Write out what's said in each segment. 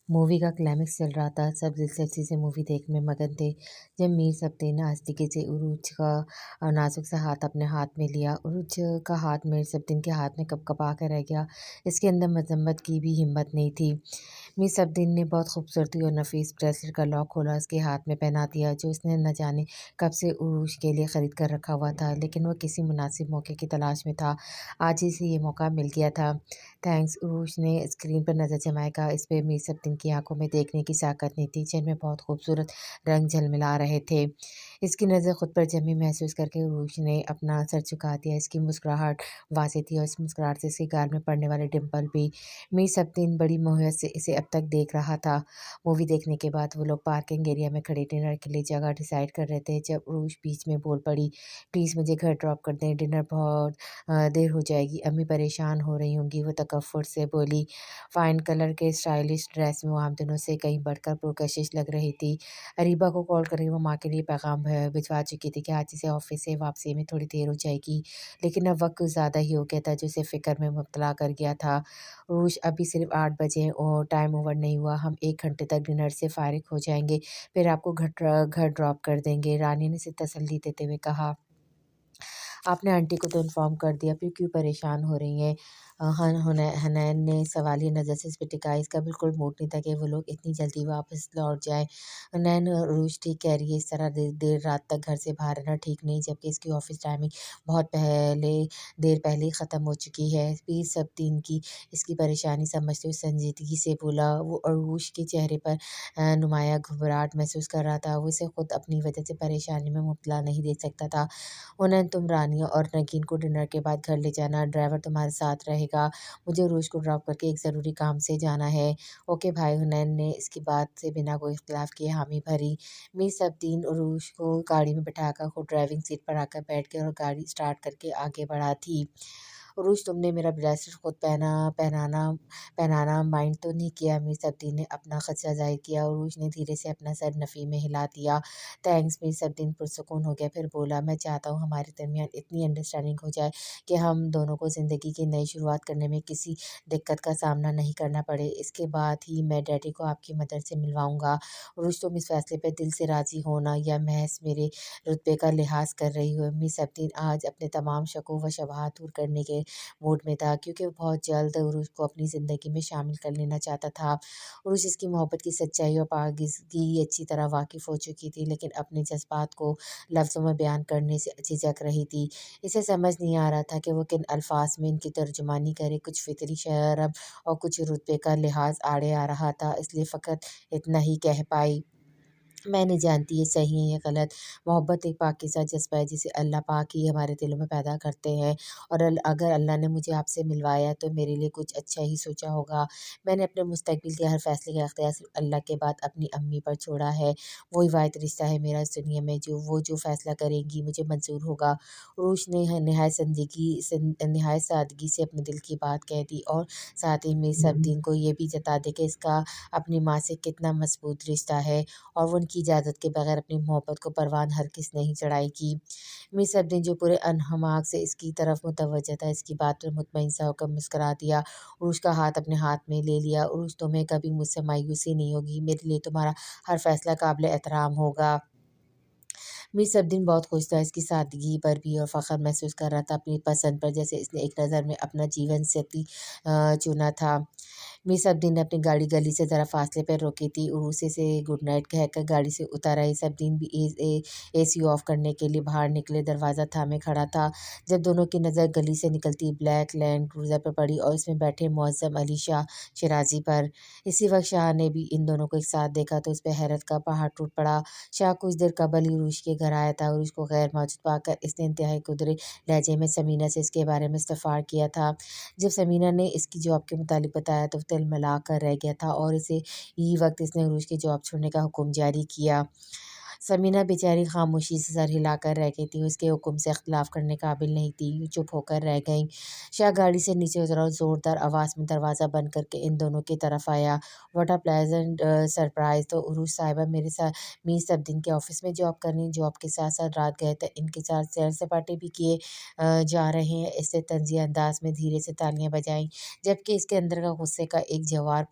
Movie का climax चल रहा था, सब दिलचस्पी से मूवी देखने में मगन थे। जब मीर सब्र ने आस्तिकी से उरूज का नाजुक सा हाथ अपने हाथ में लिया। उरूज का हाथ मीर सब्र के हाथ में कँपा कर रह गया। इसके अंदर मजम्मत की भी हिम्मत नहीं थी। मीर सब्र ने बहुत खूबसूरती और नफीस ब्रेसलेट का लॉक खोला, उसके हाथ में पहना दिया, जो उसने न जाने कब से उरूज के लिए ख़रीद कर रखा हुआ था। लेकिन वह किसी मुनासिब मौके की तलाश में था। आज ही से ये मौका मिल गया था। थैंक्स। उरूज ने स्क्रीन पर नज़र जमाया। कहा, इस पे मीर सब्र की आंखों में देखने की साकत नहीं थी, जिनमें बहुत खूबसूरत रंग झलमिला रहे थे। इसकी नज़र खुद पर जमी महसूस करके उरूज ने अपना सर झुका दिया। इसकी मुस्कुराहट वाज़ेह थी और इस मुस्कुराहट से इसके गाल में पड़ने वाले डिम्पल भी। मीर सब्र बड़ी मोहब्बत से इसे अब तक देख रहा था। मूवी देखने के बाद वो लोग पार्किंग एरिया में खड़े डिनर के लिए जगह डिसाइड कर रहे थे, जब उरूज बीच में बोल पड़ी, प्लीज़ मुझे घर ड्रॉप कर दें, डिनर बहुत देर हो जाएगी, अम्मी परेशान हो रही होंगी। वो तकफ़्फ़ुर से बोली। फ़ाइन कलर के स्टाइलिश ड्रेस में वो आम दिनों से कहीं बढ़कर पुरकशिश लग रही थी। अरीबा को कॉल करके वो माँ के लिए पैगाम भिजवा चुकी थी कि आज इसे ऑफ़िस से वापसी में थोड़ी देर हो जाएगी। लेकिन अब वक़्त कुछ ज़्यादा ही हो गया था, जो उसे फ़िक्र में मुब्तला कर गया था। उरूज, अभी सिर्फ़ 8 बजे हैं और टाइम ओवर नहीं हुआ। हम 1 घंटे तक डिनर से फ़ारिग हो जाएँगे, फिर आपको घर ड्रॉप कर देंगे। रानी ने उसे तसल्ली देते हुए कहा। आपने आंटी को तो इन्फॉर्म कर दिया, फिर क्यों परेशान हो रही हैं? हनैन ने सवालिया नज़र से इस पे टिकाई। इसका बिल्कुल मूड नहीं था कि वो लोग इतनी जल्दी वापस लौट जाएँ। हनैन, उरूज ठीक कह रही है, इस तरह देर रात तक घर से बाहर रहना ठीक नहीं, जबकि इसकी ऑफ़िस टाइमिंग बहुत देर पहले ही ख़त्म हो चुकी है। मीर सब्र की इसकी परेशानी समझते हुए संजीदगी से बोला। वो उरूज के चेहरे पर नुमाया घबराहट महसूस कर रहा था। वो इसे खुद अपनी वजह से परेशानी में मुब्तला नहीं देख सकता था। हुनैन, तुम रानिया और नगीन को डिनर के बाद घर ले जाना, ड्राइवर तुम्हारे साथ रहेगा। मुझे उरूज को ड्रॉप करके एक ज़रूरी काम से जाना है। ओके भाई। हुनैन ने इसकी बात से बिना कोई इख्तिलाफ़ किए हामी भरी। मीर सब्र उरूज को गाड़ी में बिठाकर खुद ड्राइविंग सीट पर आकर बैठ गए और गाड़ी स्टार्ट करके आगे बढ़ा थी। उरूज, तुमने मेरा ब्रेसलेट खुद पहनाना माइंड तो नहीं किया? मीर सब्र ने अपना खदशा ज़ाहिर किया। उरूज ने धीरे से अपना सर नफ़ी में हिला दिया। थैंक्स। मीर सब्र पुरसुकून हो गया, फिर बोला, मैं चाहता हूँ हमारे दरमियान इतनी अंडरस्टैंडिंग हो जाए कि हम दोनों को ज़िंदगी की नई शुरुआत करने में किसी दिक्कत का सामना नहीं करना पड़े। इसके बाद ही मैं डैडी को आपकी मदर से मिलवाऊँगा। उरूज, तुम इस फैसले पर दिल से राज़ी हो ना, या महज़ मेरे रुतबे का लिहाज़ कर रही हो? मीर सब्र आज अपने तमाम शकों व शुबहात दूर करने के मूड में था, क्योंकि वो बहुत जल्द उरूज को अपनी ज़िंदगी में शामिल कर लेना चाहता था। उरूज इसकी मोहब्बत की सच्चाई और पाकीज़गी अच्छी तरह वाकिफ़ हो चुकी थी, लेकिन अपने जज़्बात को लफ्ज़ों में बयान करने से झिझक रही थी। इसे समझ नहीं आ रहा था कि वो किन अल्फ़ाज़ में इनकी तर्जुमानी करे। कुछ फ़ितरी शर्म और कुछ रुतबे का लिहाज़ आड़े आ रहा था, इसलिए फ़कत इतना ही कह पाई, मैं नहीं जानती ये सही है या गलत। मोहब्बत एक पाकीज़ा जज़्बा है, जिसे अल्लाह पाक ही हमारे दिलों में पैदा करते हैं, और अगर अल्लाह ने मुझे आपसे मिलवाया तो मेरे लिए कुछ अच्छा ही सोचा होगा। मैंने अपने मुस्तक़बिल के हर फ़ैसले का इख्तियार सिर्फ़ अल्लाह के बाद अपनी अम्मी पर छोड़ा है। वही वाहिद रिश्ता है मेरा इस दुनिया में, जो फ़ैसला करेंगी मुझे मंज़ूर होगा। उरूज ने नहायत सादगी से अपने दिल की बात कह दी, और साथ ही मीर सब्र को ये भी जता दी कि इसका अपनी माँ से कितना मज़बूत रिश्ता है, और वो उनकी इजाज़त के बगैर अपनी मोहब्बत को परवान हरगिज़ नहीं चढ़ाएगी। मीर सब्र जो पूरे अनहमाक से इसकी तरफ मुतवज्जह था, इसकी बात पर मुतमईन सा होकर मुस्कुरा दिया। उरूज का हाथ अपने हाथ में ले लिया। उरूज, तुम्हें कभी मुझसे मायूसी नहीं होगी, मेरे लिए तुम्हारा हर फ़ैसला काबिल एहतराम होगा। मीर सब्र बहुत खुश था, इसकी सादगी पर भी, और फ़ख्र महसूस कर रहा था अपनी पसंद पर, जैसे इसने एक नज़र में अपना जीवन साथी चुना था। मीर सब्र ने अपनी गाड़ी गली से ज़रा फासले पर रोकी थी। उरूज से गुड नाइट कहकर गाड़ी से उतर आई। सब्र भी एसी ऑफ करने के लिए बाहर निकले, दरवाज़ा थामे खड़ा था, जब दोनों की नज़र गली से निकलती ब्लैक लैंड क्रूज़र पर पड़ी और इसमें बैठे मुअज़्ज़म अली शाह शिराज़ी पर। इसी वक्त शाह ने भी इन दोनों को एक साथ देखा तो उस पर हैरत का पहाड़ टूट पड़ा। शाह कुछ देर कबल ही उरूज के घर आया था। उरूज को गैर मौजूद पाकर इसने इंतहाई कुदरे लहजे में समीना से इसके बारे में इस्तफ़ार किया था। जब समीना ने इसकी जॉब के मुतालिक बताया तो तिलमिला कर रह गया था, और इसी वक्त इसने उरूज की जॉब छोड़ने का हुक्म जारी किया। समीना बेचारी खामोशी से सर हिलाकर रह गई थी। उसके हुक्म से इख्तिलाफ़ करने काबिल नहीं थी। यूँ चुप होकर रह गईं। शाह गाड़ी से नीचे उतरा और ज़ोरदार आवाज़ में दरवाज़ा बंद करके इन दोनों की तरफ आया। What a pleasant surprise! तो उरूस साहिबा मेरे साथ मीर सबदीन के ऑफ़िस में जॉब कर रही हैं। जॉब के साथ-साथ रात गए थे इनके साथ सैर-सपाटे भी किए जा रहे हैं। इसने तंज़िया अंदाज़ में धीरे से तालियाँ बजाईं, जबकि इसके अंदर का गुस्से का एक जवार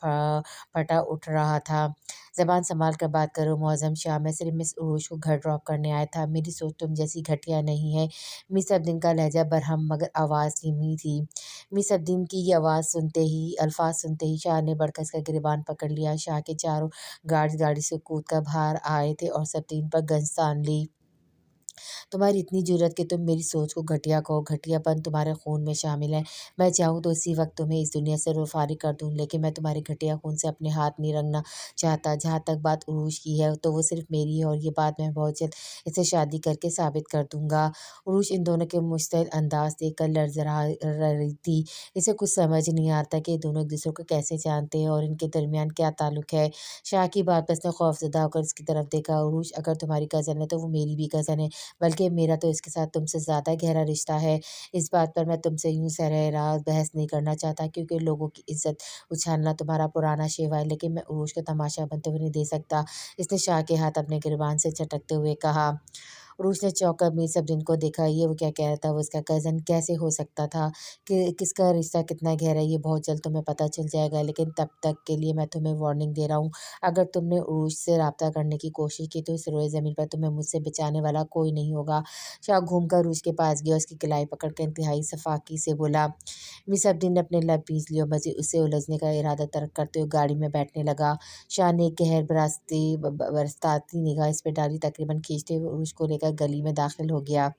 फटा उठ रहा था। ज़बान सँभाल कर बात करो मुअज़्ज़म शाह, मैं सिर्फ़ मिस उरूज को घर ड्रॉप करने आया था। मेरी सोच तुम जैसी घटिया नहीं है। मिस अब्दीन का लहज़ा बरहम मगर आवाज़ धीमी थी। मिस अब्दीन की ये आवाज़ सुनते ही अल्फ़ाज़ सुनते ही शाह ने बढ़कर इसका गिरबान पकड़ लिया। शाह के चारों गार्ड्स गाड़ी से कूद कर बाहर आए थे और सबदीन पर गश्त तान ली। तुम्हारी इतनी जुर्रत कि तुम मेरी सोच को घटिया कहो, घटियापन तुम्हारे खून में शामिल है। मैं चाहूँ तो इसी वक्त तुम्हें इस दुनिया से रूफ़ारिग कर दूँ, लेकिन मैं तुम्हारे घटिया खून से अपने हाथ नहीं रंगना चाहता। जहाँ तक बात उरूज की है तो वो सिर्फ़ मेरी है और ये बात मैं बहुत जल्द इससे शादी करके साबित कर दूँगा। उरूज इन दोनों के मुश्तिल अंदाज़ देखकर लड़ज़ड़ा रही थी। इसे कुछ समझ नहीं आता कि ये दोनों एक-दूसरे को कैसे जानते हैं और इनके दरमियान क्या ताल्लुक है। शाह की बात पर इसने खौफ़ज़दा होकर उसकी तरफ देखा। उरूज, अगर तुम्हारी कज़न है तो वो मेरी भी कज़न है। बल्कि मेरा तो इसके साथ तुमसे ज़्यादा गहरा रिश्ता है। इस बात पर मैं तुमसे यूँ सरेराह बहस नहीं करना चाहता, क्योंकि लोगों की इज़्ज़त उछालना तुम्हारा पुराना शेवा है, लेकिन मैं उरूज का तमाशा बनते हुए नहीं देख सकता। इसने शाह के हाथ अपने गिरबान से झटकते हुए कहा। उरूज ने चौंक कर मीर सबदीन को देखा। ये वो क्या कह रहा था? वो उसका कज़न कैसे हो सकता था? कि किसका रिश्ता कितना गहरा है ये बहुत जल्द तुम्हें पता चल जाएगा, लेकिन तब तक के लिए मैं तुम्हें वार्निंग दे रहा हूँ। अगर तुमने उरूज से राब्ता करने की कोशिश की तो इस रोए ज़मीन पर तुम्हें मुझसे बचाने वाला कोई नहीं होगा। शाह घूमकर उरूज के पास गया, उसकी कलाई पकड़कर इंतहाई सफाकी से बोला। मीर सबदीन ने अपने लब मीच लिए और मज़ीद उससे उलझने का इरादा तर्क करते हुए गाड़ी में बैठने लगा। शाह ने एक गहर बरसती निगाह इस पे डाली, तकरीबन खींचते हुए उरूज को लेकर गली में दाखिल हो गया।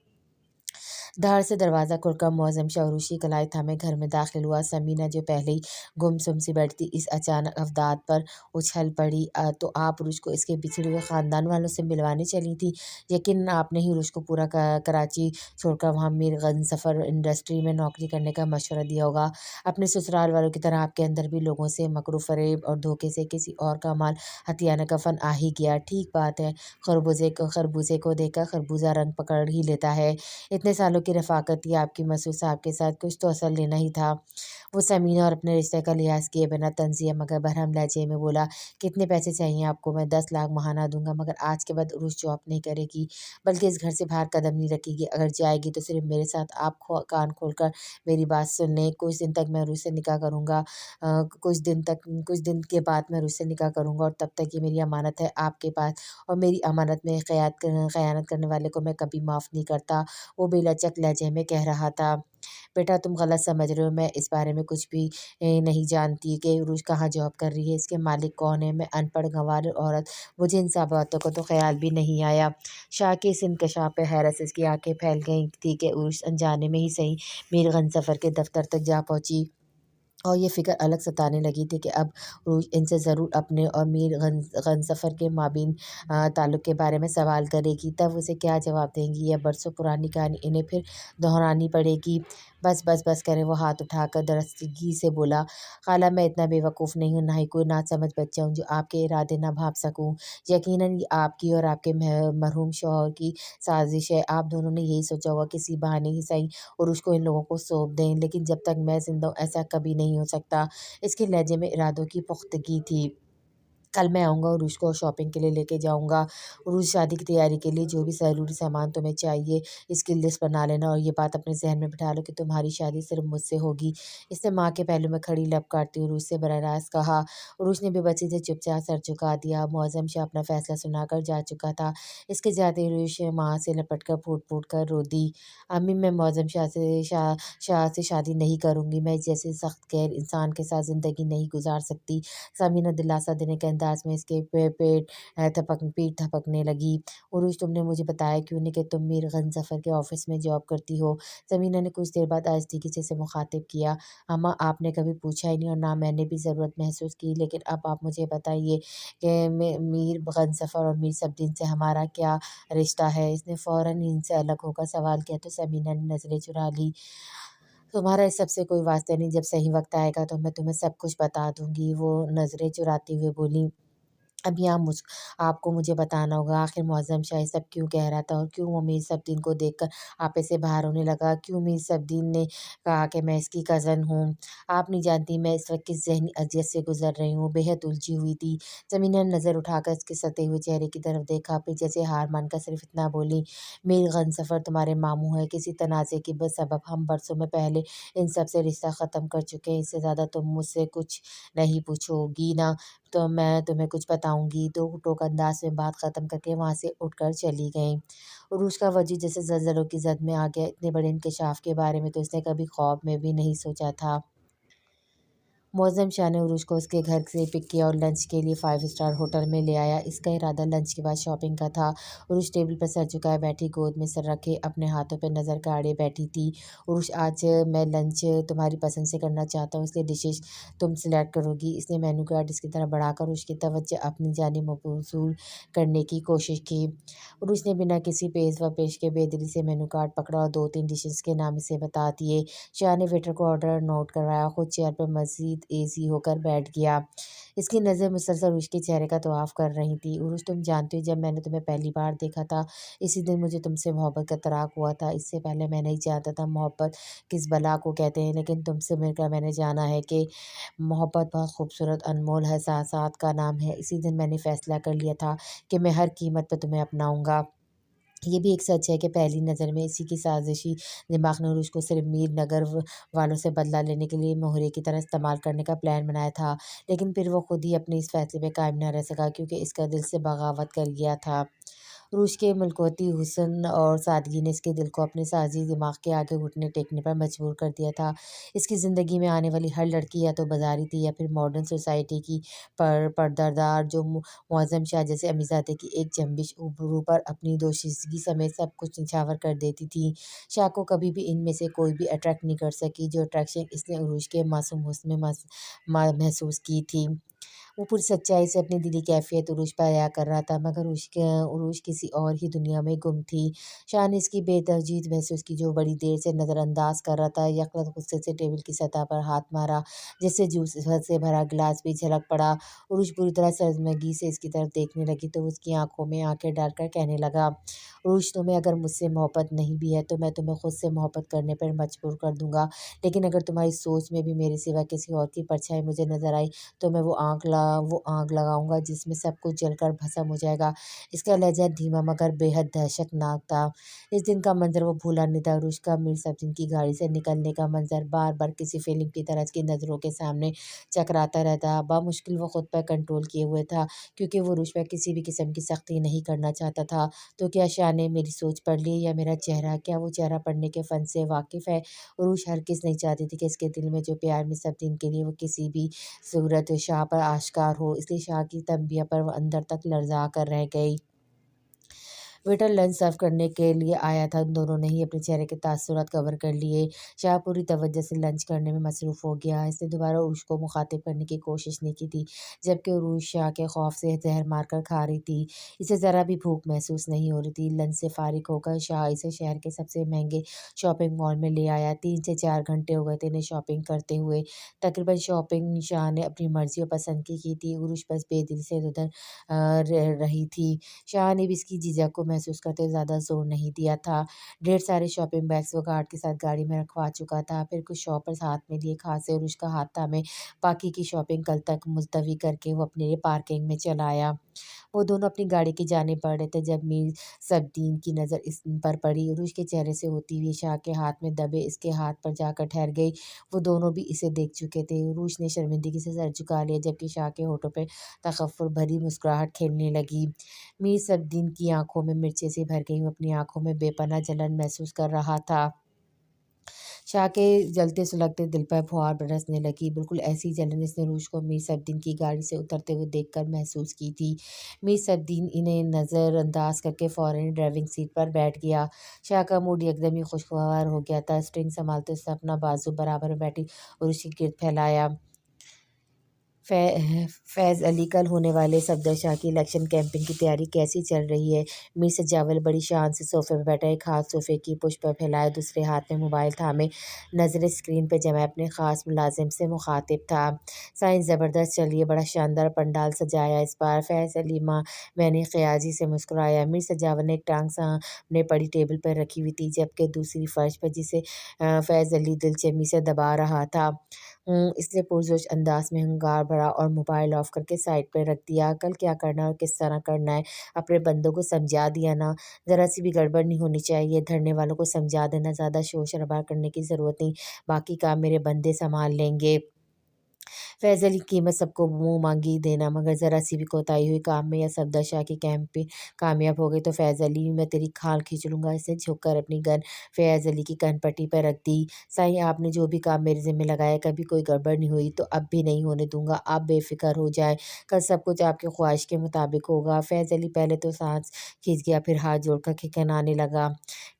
धार से दरवाज़ा खुलकर मुअज़्ज़म शाह उरूज की कलाई थामे घर में दाखिल हुआ। समीना, जो पहले ही गुमसुम सी बैठी थी, इस अचानक अवदाद पर उछल पड़ी। तो आप उरूज को इसके बिछड़े हुए ख़ानदान वालों से मिलवाने चली थीं? यकीनन आपने ही उरूज को पूरा कराची छोड़कर वहाँ मीरगंज सफ़र इंडस्ट्री में नौकरी करने का मशवरा दिया होगा। अपने ससुराल वालों की तरह आपके अंदर भी लोगों से मकरू फ़रेब और धोखे से किसी और का माल हथियाने का फ़न आ ही गया। ठीक बात है, खरबूजे को देखकर खरबूजा रंग पकड़ ही लेता है। इतने सालों की रफ़ाकत थी आपकी मसूद साहब के साथ, कुछ तो असर लेना ही था। वो समीना और अपने रिश्ते का लिहाज़ किए बिना तंज़िया मगर बरहम लहजे में बोला, कितने पैसे चाहिए आपको? मैं 10 लाख महाना दूँगा, मगर आज के बाद उरूज जॉब नहीं करेगी, बल्कि इस घर से बाहर कदम नहीं रखेगी। अगर जाएगी तो सिर्फ़ मेरे साथ। आप कान खोलकर मेरी बात सुन लें। कुछ दिन तक मैं उरूज से निकाह करूँगा। कुछ दिन के बाद मैं उरूज से निकाह करूँगा और तब तक ये मेरी अमानत है आपके पास, और मेरी अमानत में ख़यानत करने वाले को मैं कभी माफ़ नहीं करता। वो बेलचक लहजे में कह रहा था। बेटा, तुम गलत समझ रहे हो। मैं इस बारे में कुछ भी नहीं जानती कि उरूज कहाँ जॉब कर रही है, इसके मालिक कौन है। मैं अनपढ़ गँवार औरत, मुझे इन सब बातों का तो ख़्याल भी नहीं आया। शाह के इस इंकशाफ पे हैरत से इसकी आँखें फैल गई थी कि उरूज अनजाने में ही सही मीरगंज सफ़र के दफ़्तर तक जा पहुँची, और ये फ़िक्र अलग सताने लगी थी कि अब रोज़ इनसे ज़रूर अपने और मीर गनसफ़र के माबीन ताल्लुक़ के बारे में सवाल करेगी। तब उसे क्या जवाब देंगी? यह बरसों पुरानी कहानी इन्हें फिर दोहरानी पड़ेगी। बस करें। वो हाथ उठाकर दरस्तगी से बोला, खाला, मैं इतना बेवकूफ़ नहीं हूँ, ना ही कोई नासमझ बच्चा हूँ जो आपके इरादे ना भांप सकूँ। यकीनन ये आपकी और आपके मरहूम शौहर की साज़िश है। आप दोनों ने यही सोचा होगा किसी बहाने ही सही और उसको इन लोगों को सौंप दें, लेकिन जब तक मैं ज़िंदा हूँ ऐसा कभी नहीं हो सकता। इसके लहजे में इरादों की पुख्तगी थी। कल मैं आऊँगा और उसको शॉपिंग के लिए लेके जाऊँगा। और उस शादी की तैयारी के लिए जो भी ज़रूरी सामान तुम्हें चाहिए, इसकी लिस्ट बना लेना, और ये बात अपने ज़हन में बिठा लो कि तुम्हारी शादी सिर्फ़ मुझसे होगी। इसने माँ के पहलू में खड़ी लब काटती हुए उरूज से बरह रास्त कहा। उरूज ने बेबसी से चुपचाप सर झुका दिया। मुअज़्ज़म शाह अपना फ़ैसला सुनाकर जा चुका था। इसके जाते ही उरूज माँ से लपटकर फूट-फूट कर रो दी। अम्मी, मैं मुअज़्ज़म शाह से शादी नहीं करूँगी। मैं जैसे सख्त गैर इंसान के साथ ज़िंदगी नहीं गुज़ार सकती। समीना दिलासा देने के अंदाज़ में इसके पीठ थपकने लगी। उरूज, तुमने मुझे बताया क्यों नहीं कि तुम मीरगंज ज़फ़र के ऑफ़िस में जॉब करती हो? समीना ने कुछ देर बाद आहिस्तगी से इसे मुख़ातिब किया। अम्मा, आपने कभी पूछा ही नहीं और ना मैंने भी ज़रूरत महसूस की, लेकिन अब आप मुझे बताइए कि मीरगंज ज़फ़र और मीर सबदीन से हमारा क्या रिश्ता है? इसने फ़ौरन ही इनसे अलग होकर सवाल किया तो समीना ने नज़रें चुरा लीं। तुम्हारा इस सब से कोई वास्ता नहीं, जब सही वक़्त आएगा तो मैं तुम्हें सब कुछ बता दूँगी। वो नज़रें चुराती हुए बोली, ابھی آپ کو مجھے بتانا ہوگا آخر معظم شاہ یہ سب کیوں کہہ رہا تھا اور کیوں وہ میر صفدین کو دیکھ کر آپے سے باہر ہونے لگا، کیوں میر صفدین نے کہا کہ میں اس کی کزن ہوں۔ آپ نہیں جانتی میں اس وقت کس ذہنی اذیت سے گزر رہی ہوں، بے حد الجھی ہوئی تھی۔ زمینہ نے نظر اٹھا کر اس کے ستے ہوئے چہرے کی طرف دیکھا، پھر جیسے ہار مان کر صرف اتنا بولی، میر غنصفر تمہارے ماموں ہیں، کسی تنازع کی سبب ہم برسوں میں پہلے ان سب سے رشتہ ختم کر چکے ہیں، اس سے زیادہ تم مجھ سے کچھ نہیں پوچھو گی نا تو میں تمہیں کچھ بتاؤں گی۔ دو ٹوک انداز میں بات ختم کر کے وہاں سے اٹھ کر چلی گئیں۔ عروج کا وجود جیسے زلزلوں کی زد میں آ گیا، اتنے بڑے انکشاف کے بارے میں تو اس نے کبھی خواب میں بھی نہیں سوچا تھا۔ معظم شاہ نے عروج کو اس کے گھر سے پک کیا اور لنچ کے لیے 5 اسٹار ہوٹل میں لے آیا۔ اس کا ارادہ لنچ کے بعد شاپنگ کا تھا۔ عروج ٹیبل پر سر جھکائے بیٹھی، گود میں سر رکھے اپنے ہاتھوں پہ نظر گاڑے بیٹھی تھی۔ عروج آج میں لنچ تمہاری پسند سے کرنا چاہتا ہوں، اس لیے ڈشز تم سلیکٹ کرو گی۔ اس نے مینو کارڈ اس کی طرف بڑھا کر عروج کی توجہ اپنی جانب مبذول کرنے کی کوشش کی۔ عروج نے بنا کسی پیش و پیش کے بے دلی سے مینو کارڈ پکڑا اور 2-3 ڈشز کے نام اسے بتا دیے۔ شاہ نے ویٹر کو آرڈر نوٹ کروایا، خود چیئر پر مزید ایزی ہو کر بیٹھ گیا۔ اس کی نظریں مسلسل عروج کے چہرے کا طواف کر رہی تھیں۔ عروج تم جانتی ہو جب میں نے تمہیں پہلی بار دیکھا تھا اسی دن مجھے تم سے محبت کا تراق ہوا تھا۔ اس سے پہلے میں نہیں جانتا تھا محبت کس بلا کو کہتے ہیں، لیکن تم سے مل کر میں نے جانا ہے کہ محبت بہت خوبصورت انمول احساسات کا نام ہے۔ اسی دن میں نے فیصلہ کر لیا تھا کہ میں ہر قیمت پہ تمہیں اپناؤں گا۔ یہ بھی ایک سچ ہے کہ پہلی نظر میں اسی کی سازشی دماغ نے عروج کو صرف میر نگر والوں سے بدلہ لینے کے لیے مہرے کی طرح استعمال کرنے کا پلان بنایا تھا، لیکن پھر وہ خود ہی اپنے اس فیصلے پہ قائم نہ رہ سکا کیونکہ اس کا دل سے بغاوت کر گیا تھا۔ عروج کے ملکوتی حسن اور سادگی نے اس کے دل کو اپنے سازی دماغ کے آگے گھٹنے ٹیکنے پر مجبور کر دیا تھا۔ اس کی زندگی میں آنے والی ہر لڑکی یا تو بازاری تھی یا پھر ماڈرن سوسائٹی کی پردہ جو معظم شاہ جیسے امیرزادے کی ایک جنبش ابرو پر اپنی دوشیزگی سمیت سب کچھ نچھاور کر دیتی تھی۔ شاہ کو کبھی بھی ان میں سے کوئی بھی اٹریکٹ نہیں کر سکی جو اٹریکشن اس نے عروج کے معصوم حسن میں محسوس کی تھی۔ وہ پوری سچائی سے اپنی دلی کیفیت عروج پر عیا کر رہا تھا، مگر عروج کسی اور ہی دنیا میں گم تھی۔ شاہ نے اس کی بے ترجیح محسوس کی جو بڑی دیر سے نظر انداز کر رہا تھا۔ یکلخت غصے سے ٹیبل کی سطح پر ہاتھ مارا جس سے جوس سے بھرا گلاس بھی جھلک پڑا۔ عروج پوری طرح شرمندگی سے اس کی طرف دیکھنے لگی تو وہ اس کی آنکھوں میں آنکھیں ڈال کر کہنے لگا، عروج تمہیں اگر مجھ سے محبت نہیں بھی ہے تو میں تمہیں خود سے محبت کرنے پر مجبور کر دوں گا، لیکن اگر تمہاری سوچ میں بھی میرے سوا کسی اور کی پرچھائی مجھے نظر آئی تو میں وہ آگ لگاؤں گا جس میں سب کچھ جل کر بھسم ہو جائے گا۔ اس کا لہجہ دھیما مگر بے حد دہشت ناک تھا۔ اس دن کا منظر وہ بھولا نہیں تھا۔ عروج کا میر صفدین کی گاڑی سے نکلنے کا منظر بار بار کسی فلم کی طرح اس کی نظروں کے سامنے چکراتا رہتا۔ بامشکل وہ خود پر کنٹرول کیے ہوئے تھا کیونکہ وہ عروج پر کسی بھی قسم کی سختی نہیں کرنا چاہتا تھا۔ تو کیا شاہ نے میری سوچ پڑھ لی یا میرا چہرہ؟ کیا وہ چہرہ پڑھنے کے فن سے واقف ہے؟ عروج ہرگز نہیں چاہتی تھی کہ اس کے دل میں جو پیار میر صفدین کے لیے وہ کسی بھی صورت شاہ پر آشکار ہو، اس لیے شاہ کی تنبیہ پر وہ اندر تک لرزا کر رہ گئی۔ ویٹر لنچ سرو کرنے کے لیے آیا تھا، ان دونوں نے ہی اپنے چہرے کے تاثرات کور کر لیے۔ شاہ پوری توجہ سے لنچ کرنے میں مصروف ہو گیا، اس نے دوبارہ عروج کو مخاطب کرنے کی کوشش نہیں کی تھی، جبکہ عروج شاہ کے خوف سے زہر مار کر کھا رہی تھی، اسے ذرا بھی بھوک محسوس نہیں ہو رہی تھی۔ لنچ سے فارغ ہو کر شاہ اسے شہر کے سب سے مہنگے شاپنگ مال میں لے آیا۔ 3 سے 4 گھنٹے ہو گئے تھے انہیں شاپنگ کرتے ہوئے۔ تقریباً شاپنگ شاہ نے اپنی مرضی اور پسند کی تھی، عروج بس بے دلی سے ادھر رہی تھی۔ شاہ نے بھی اس کی جھجک کو محسوس کرتے ہوئے زیادہ زور نہیں دیا تھا۔ ڈھیر سارے شاپنگ بیگز وہ گارڈ کے ساتھ گاڑی میں رکھوا چکا تھا، پھر کچھ شاپرز ہاتھ میں لیے خاص عروج کا ہاتھ تھامے باقی کی شاپنگ کل تک ملتوی کر کے وہ اپنے لیے پارکنگ میں چلا آیا۔ وہ دونوں اپنی گاڑی کی جانب بڑھ رہے تھے جب میر صفدین کی نظر اس پر پڑی۔ عروج کے چہرے سے ہوتی ہوئی شاہ کے ہاتھ میں دبے اس کے ہاتھ پر جا کر ٹھہر گئی۔ وہ دونوں بھی اسے دیکھ چکے تھے۔ عروج نے شرمندگی سے سر جھکا لیا جبکہ شاہ کے ہونٹوں پہ تکبر بھری مسکراہٹ کھیلنے لگی۔ میر صفدین کی آنکھوں میں مرچیں سی بھر گئیں، وہ اپنی آنکھوں میں بے پناہ جلن محسوس کر رہا تھا۔ شاہ کے جلتے سلگتے دل پر پھوار برسنے لگی، بالکل ایسی جلن اس نے عروج کو میر صفدین کی گاڑی سے اترتے ہوئے دیکھ کر محسوس کی تھی۔ میر صفدین انہیں نظر انداز کر کے فوراً ڈرائیونگ سیٹ پر بیٹھ گیا۔ شاہ کا موڈ یکدم ہی خوشگوار ہو گیا تھا۔ اسٹیئرنگ سنبھالتے اس نے اپنا بازو برابر میں بیٹھی عروج کے گرد پھیلایا۔ फैज़ अली कल होने वाले सफदर शाह की इलेक्शन कैंपेन की तैयारी कैसी चल रही है? मीर सजावल बड़ी शान से सोफे पर बैठा, एक हाथ सोफे की पुष्ट पर फैलाए, दूसरे हाथ में मोबाइल थामे नज़रें स्क्रीन पर जमाए अपने ख़ास मुलाजिम से मुखातिब था। साइंस ज़बरदस्त चलिए, बड़ा शानदार पंडाल सजाया इस बार। फैज़ अली माँ मैंने ख़याजी से मुस्कुराया। मीर सजावल ने एक टांग सामने पड़ी टेबल पर रखी हुई थी, जबकि दूसरी फर्श पर, जिसे फैज़ अली दिलचस्पी से दबा रहा था। इसने पुरजोश अंदाज में हंगार भरा और मोबाइल ऑफ करके साइड पर रख दिया। कल क्या करना है और किस तरह करना है, अपने बंदों को समझा दिया ना। ज़रा सी भी गड़बड़ नहीं होनी चाहिए। धरने वालों को समझा देना, ज़्यादा शोर शराबा करने की ज़रूरत नहीं, बाकी काम मेरे बंदे संभाल लेंगे। फैज़ अली की कीमत सबको मुँह मांगी देना, मगर ज़रा सी भी कोताही हुई काम में या सफदर शाह की कैंप कामयाब हो गई तो फैज़ अली मैं तेरी खाल खींच लूँगा। इसने झुककर अपनी गन फैज़ अली की कनपट्टी पर रख दी। साईं, आपने जो भी काम मेरे ज़िम्मे लगाया, कभी कोई गड़बड़ नहीं हुई तो अब भी नहीं होने दूँगा। आप बेफ़िक्र हो जाएँ, कल सब कुछ आपकी ख्वाहिश के मुताबिक होगा। फैज़ अली पहले तो साँस खींच गया, फिर हाथ जोड़कर खिनखिनाने लगा।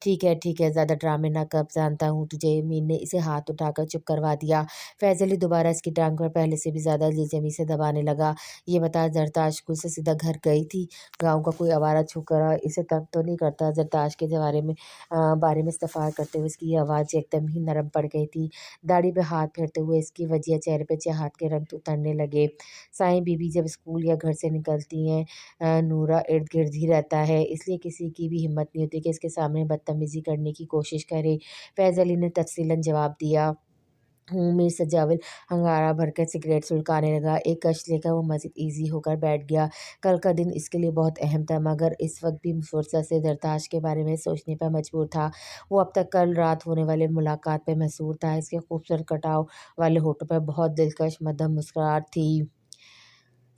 ठीक है, ज़्यादा ड्रामे ना कर, जानता हूँ तुझे। मीर ने इसे हाथ उठाकर चुप करवा दिया। फैज़ अली दोबारा इसकी टांग पर पहले से भी ज़्यादा बेरहमी से दबाने लगा। ये बता, ज़रताश स्कूल से सीधा घर गई थी? गाँव का कोई आवारा छोकरा इसे तंग तो नहीं करता? ज़रताश के बारे में इस्तफ़ार करते हुए इसकी आवाज़ एकदम ही नरम पड़ गई थी। दाढ़ी पे हाथ फेरते हुए इसकी वजिया चेहरे पे चाहत के रंग उतरने लगे। साईं, बीबी जब स्कूल या घर से निकलती हैं, नूरा इर्द-गिर्द ही रहता है, इसलिए किसी की भी हिम्मत नहीं होती कि इसके सामने बदतमीज़ी करने की कोशिश करे। फैज़ अली ने तफ़सीलन जवाब दिया। मीर सजावल हंगारा भरकर सिगरेट सुलगाने लगा। एक कश लेकर वो मज़ीद ईज़ी होकर बैठ गया। कल का दिन इसके लिए बहुत अहम था, मगर इस वक्त भी फुर्सत से दरताश के बारे में सोचने पर मजबूर था। वो अब तक कल रात होने वाली मुलाकात पे मसरूर था। इसके खूबसूरत कटाव वाले होठों पर बहुत दिलकश मद्धम मुस्कुराहट थी।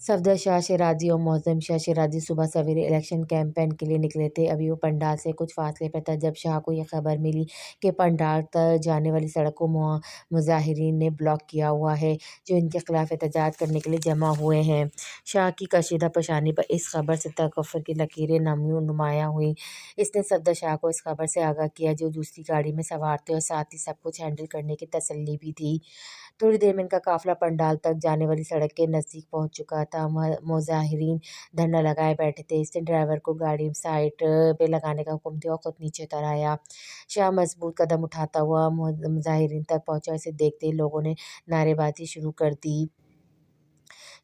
सफदर शाह शिराजी और मोअज़्ज़म शाह शिराजी सुबह सवेरे इलेक्शन कैंपेन के लिए निकले थे। अभी वो पंडाल से कुछ फासले पर था जब शाह को ये खबर मिली कि पंडाल तक जाने वाली सड़क को मुजाहिरीन ने ब्लॉक किया हुआ है, जो इनके खिलाफ एहतजाज करने के लिए जमा हुए हैं। शाह की कशीदा पेशानी पर इस खबर से तकफ़्फ़ुर की लकीरें नुमायाँ हुईं। इसने सफदर शाह को इस खबर से आगाह किया, जो दूसरी गाड़ी में सवार थे, और साथ ही सब कुछ हैंडल करने की तसल्ली भी थी। थोड़ी देर में इनका काफ़िला पंडाल तक जाने वाली सड़क के नज़दीक पहुंच चुका था। मुज़ाहिरीन धरना लगाए बैठे थे। इसने ड्राइवर को गाड़ी साइड पे लगाने का हुक्म दिया और खुद नीचे उतर आया। शाह मजबूत कदम उठाता हुआ मुज़ाहिरीन तक पहुंचा। इसे देखते ही लोगों ने नारेबाजी शुरू कर दी।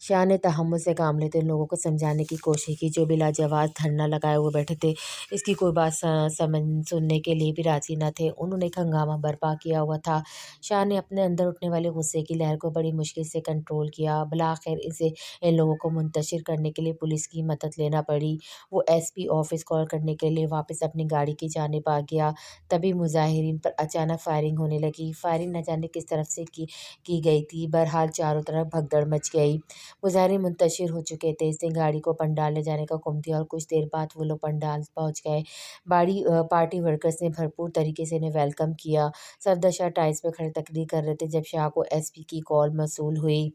शाह ने तहम्मुल से काम लेते उन लोगों को समझाने की कोशिश की, जो बिलाजवाज़ धरना लगाए हुए बैठे थे। इसकी कोई बात समझ सुनने के लिए भी राज़ी न थे। उन्होंने एक हंगामा बर्पा किया हुआ था। शाह ने अपने अंदर उठने वाले गुस्से की लहर को बड़ी मुश्किल से कंट्रोल किया। बिलाखिर इसे इन लोगों को मुंतशिर करने के लिए पुलिस की मदद लेना पड़ी। वो एसपी ऑफिस कॉल करने के लिए वापस अपनी गाड़ी की जानिब आ गया। तभी मुजाहिरीन पर अचानक फायरिंग होने लगी। फायरिंग न जाने किस तरफ से की गई थी। बहरहाल चारों तरफ भगदड़ मच गई। मुजाहिरीन मुंतशिर हो चुके थे। इसने गाड़ी को पंडाल ले जाने का हुक्म दिया और कुछ देर बाद वो लोग पंडाल पहुंच गए। पार्टी वर्कर्स ने भरपूर तरीके से इन्हें वेलकम किया। सफदर शाह टाइल्स पे खड़े तकरीर कर रहे थे जब शाह को एसपी की कॉल मौसूल हुई।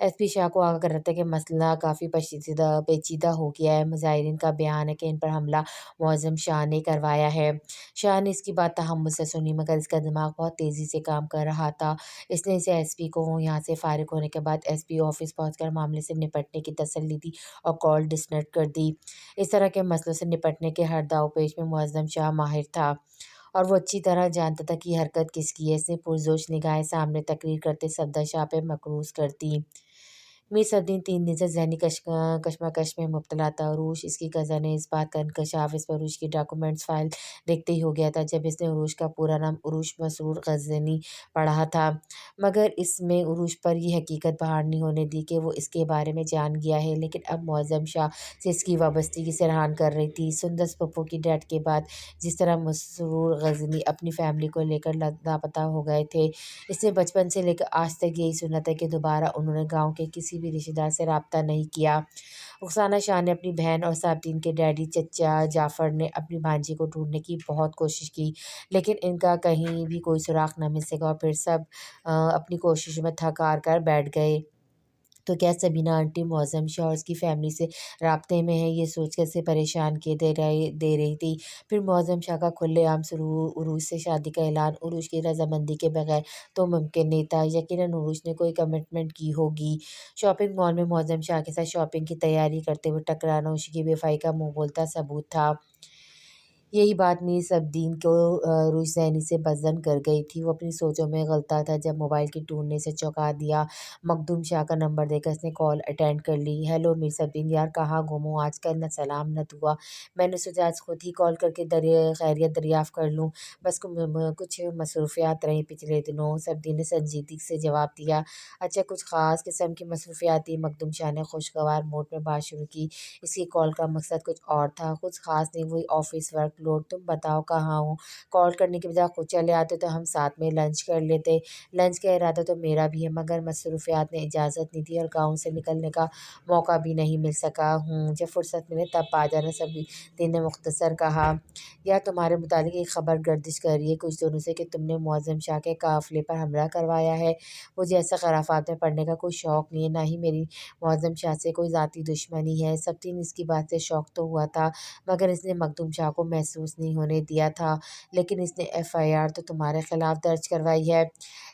एसपी शाह को आगाह कर रहा था कि मसला काफ़ी पेचीदा हो गया है। मुजाहिरीन का बयान है कि इन पर हमला मुअज़्ज़म शाह ने करवाया है। शाह ने इसकी बात तहम्मुल से सुनी, मगर इसका दिमाग बहुत तेज़ी से काम कर रहा था। इसने इसे एसपी को यहाँ से फारिग होने के बाद एसपी ऑफिस पहुंचकर मामले से निपटने की तसल्ली दी और कॉल डिसकनेक्ट कर दी। इस तरह के मसलों से निपटने के हर दांव-पेच में मुअज़्ज़म शाह माहिर था, और वो अच्छी तरह जानता था कि हरकत किसकी है। इसने पुरजोश निगाहें सामने तकरीर करते सफदर शाह पे मकरूज़ कर दी। मीर सद्दीन 3 दिन से ज़हनी कशमकश में मुब्तला था। उरूश, इसकी कज़न है। इस बात का इंकशाफ इस पर उरूश की डॉक्यूमेंट्स फाइल देखते ही हो गया था, जब इसने उरूश का पूरा नाम उरूश मसरूर ग़ज़नी पढ़ा था। मगर इसमें उरूश पर ये हकीकत बाहर नहीं होने दी कि वो इसके बारे में जान गया है। लेकिन अब मुअज़्ज़म शाह से इसकी वाबस्तगी सराहना कर रही थी। सुंदस पप्पू की डेथ के बाद जिस तरह मसरूर ग़ज़नी अपनी फैमिली को लेकर लापता हो गए थे, इसने बचपन से लेकर आज तक यही सुना था कि दोबारा उन्होंने गाँव के किसी भी रिश्तेदार से राब्ता नहीं किया। रुखसाना शाह ने अपनी बहन और साबतीन के डैडी चचा जाफ़र ने अपनी भांजी को ढूंढने की बहुत कोशिश की, लेकिन इनका कहीं भी कोई सुराग न मिल सका और फिर सब अपनी कोशिश में थक हार कर बैठ गए। तो क्या सबीना आंटी मौसम शाह और उसकी फैमिली से राब्ते में है, ये सोच कर से परेशान किए दे रही थी। फिर मौसम शाह का खुलेआम उरूज से शादी का ऐलान उरूज की रजामंदी के बगैर तो मुमकिन नहीं था। यकीनन उरूज ने कोई कमिटमेंट की होगी। शॉपिंग मॉल में मौसम शाह के साथ शॉपिंग की तैयारी करते हुए टकराना उसी की बेवफाई का मुंह बोलता सबूत था। यही बात मीर सबदीन को रुशैनी से बदज़न कर गई थी। वो अपनी सोचों में गलता था जब मोबाइल के टूटने से चौंका दिया। मखदूम शाह का नंबर देकर उसने कॉल अटेंड कर ली। हेलो मीर सबदीन यार, कहाँ गुम हो आजकल? न सलाम न दुआ। मैंने सोचा आज खुद ही कॉल करके खैरियत दरियाफ़्त कर लूँ। बस कुछ मसरूफ़ियात रहीं पिछले दिनों। सबदीन ने संजीदगी से जवाब दिया। अच्छा, कुछ ख़ास किस्म की मसरूफ़ियात थी? मखदूम शाह ने खुशगवार मूड में बात शुरू की। इसकी कॉल का मकसद कुछ और था, कुछ ख़ास नहीं, वही ऑफ़िस वर्कलोड। तुम बताओ कहाँ हो? कॉल करने की बजाय खुद चले आते तो हम साथ में लंच कर लेते। लंच का इरादा तो मेरा भी है, मगर मसरूफ़ियात ने इजाज़त नहीं दी और गाँव से निकलने का मौका भी नहीं मिल सका। जब फ़ुर्सत मिले तब आ जाना, सभी दिन ने मुख्तसर कहा। यार, तुम्हारे मुतालिक एक ख़बर गर्दिश कर रही है कुछ दिनों से कि तुमने मुअज़्ज़म शाह के काफ़िले पर हमला करवाया है। मुझे ऐसे ख़ुराफ़ात में पड़ने का कोई शौक़ नहीं है, ना ही मेरी मुअज़्ज़म शाह से कोई ज़ाती दुश्मनी है। सबतीन इसकी बात से शॉक तो हुआ था, मगर इसने मखदूम शाह को महसूस नहीं होने दिया था। लेकिन इसने एफ़आईआर तो तुम्हारे ख़िलाफ़ दर्ज करवाई है,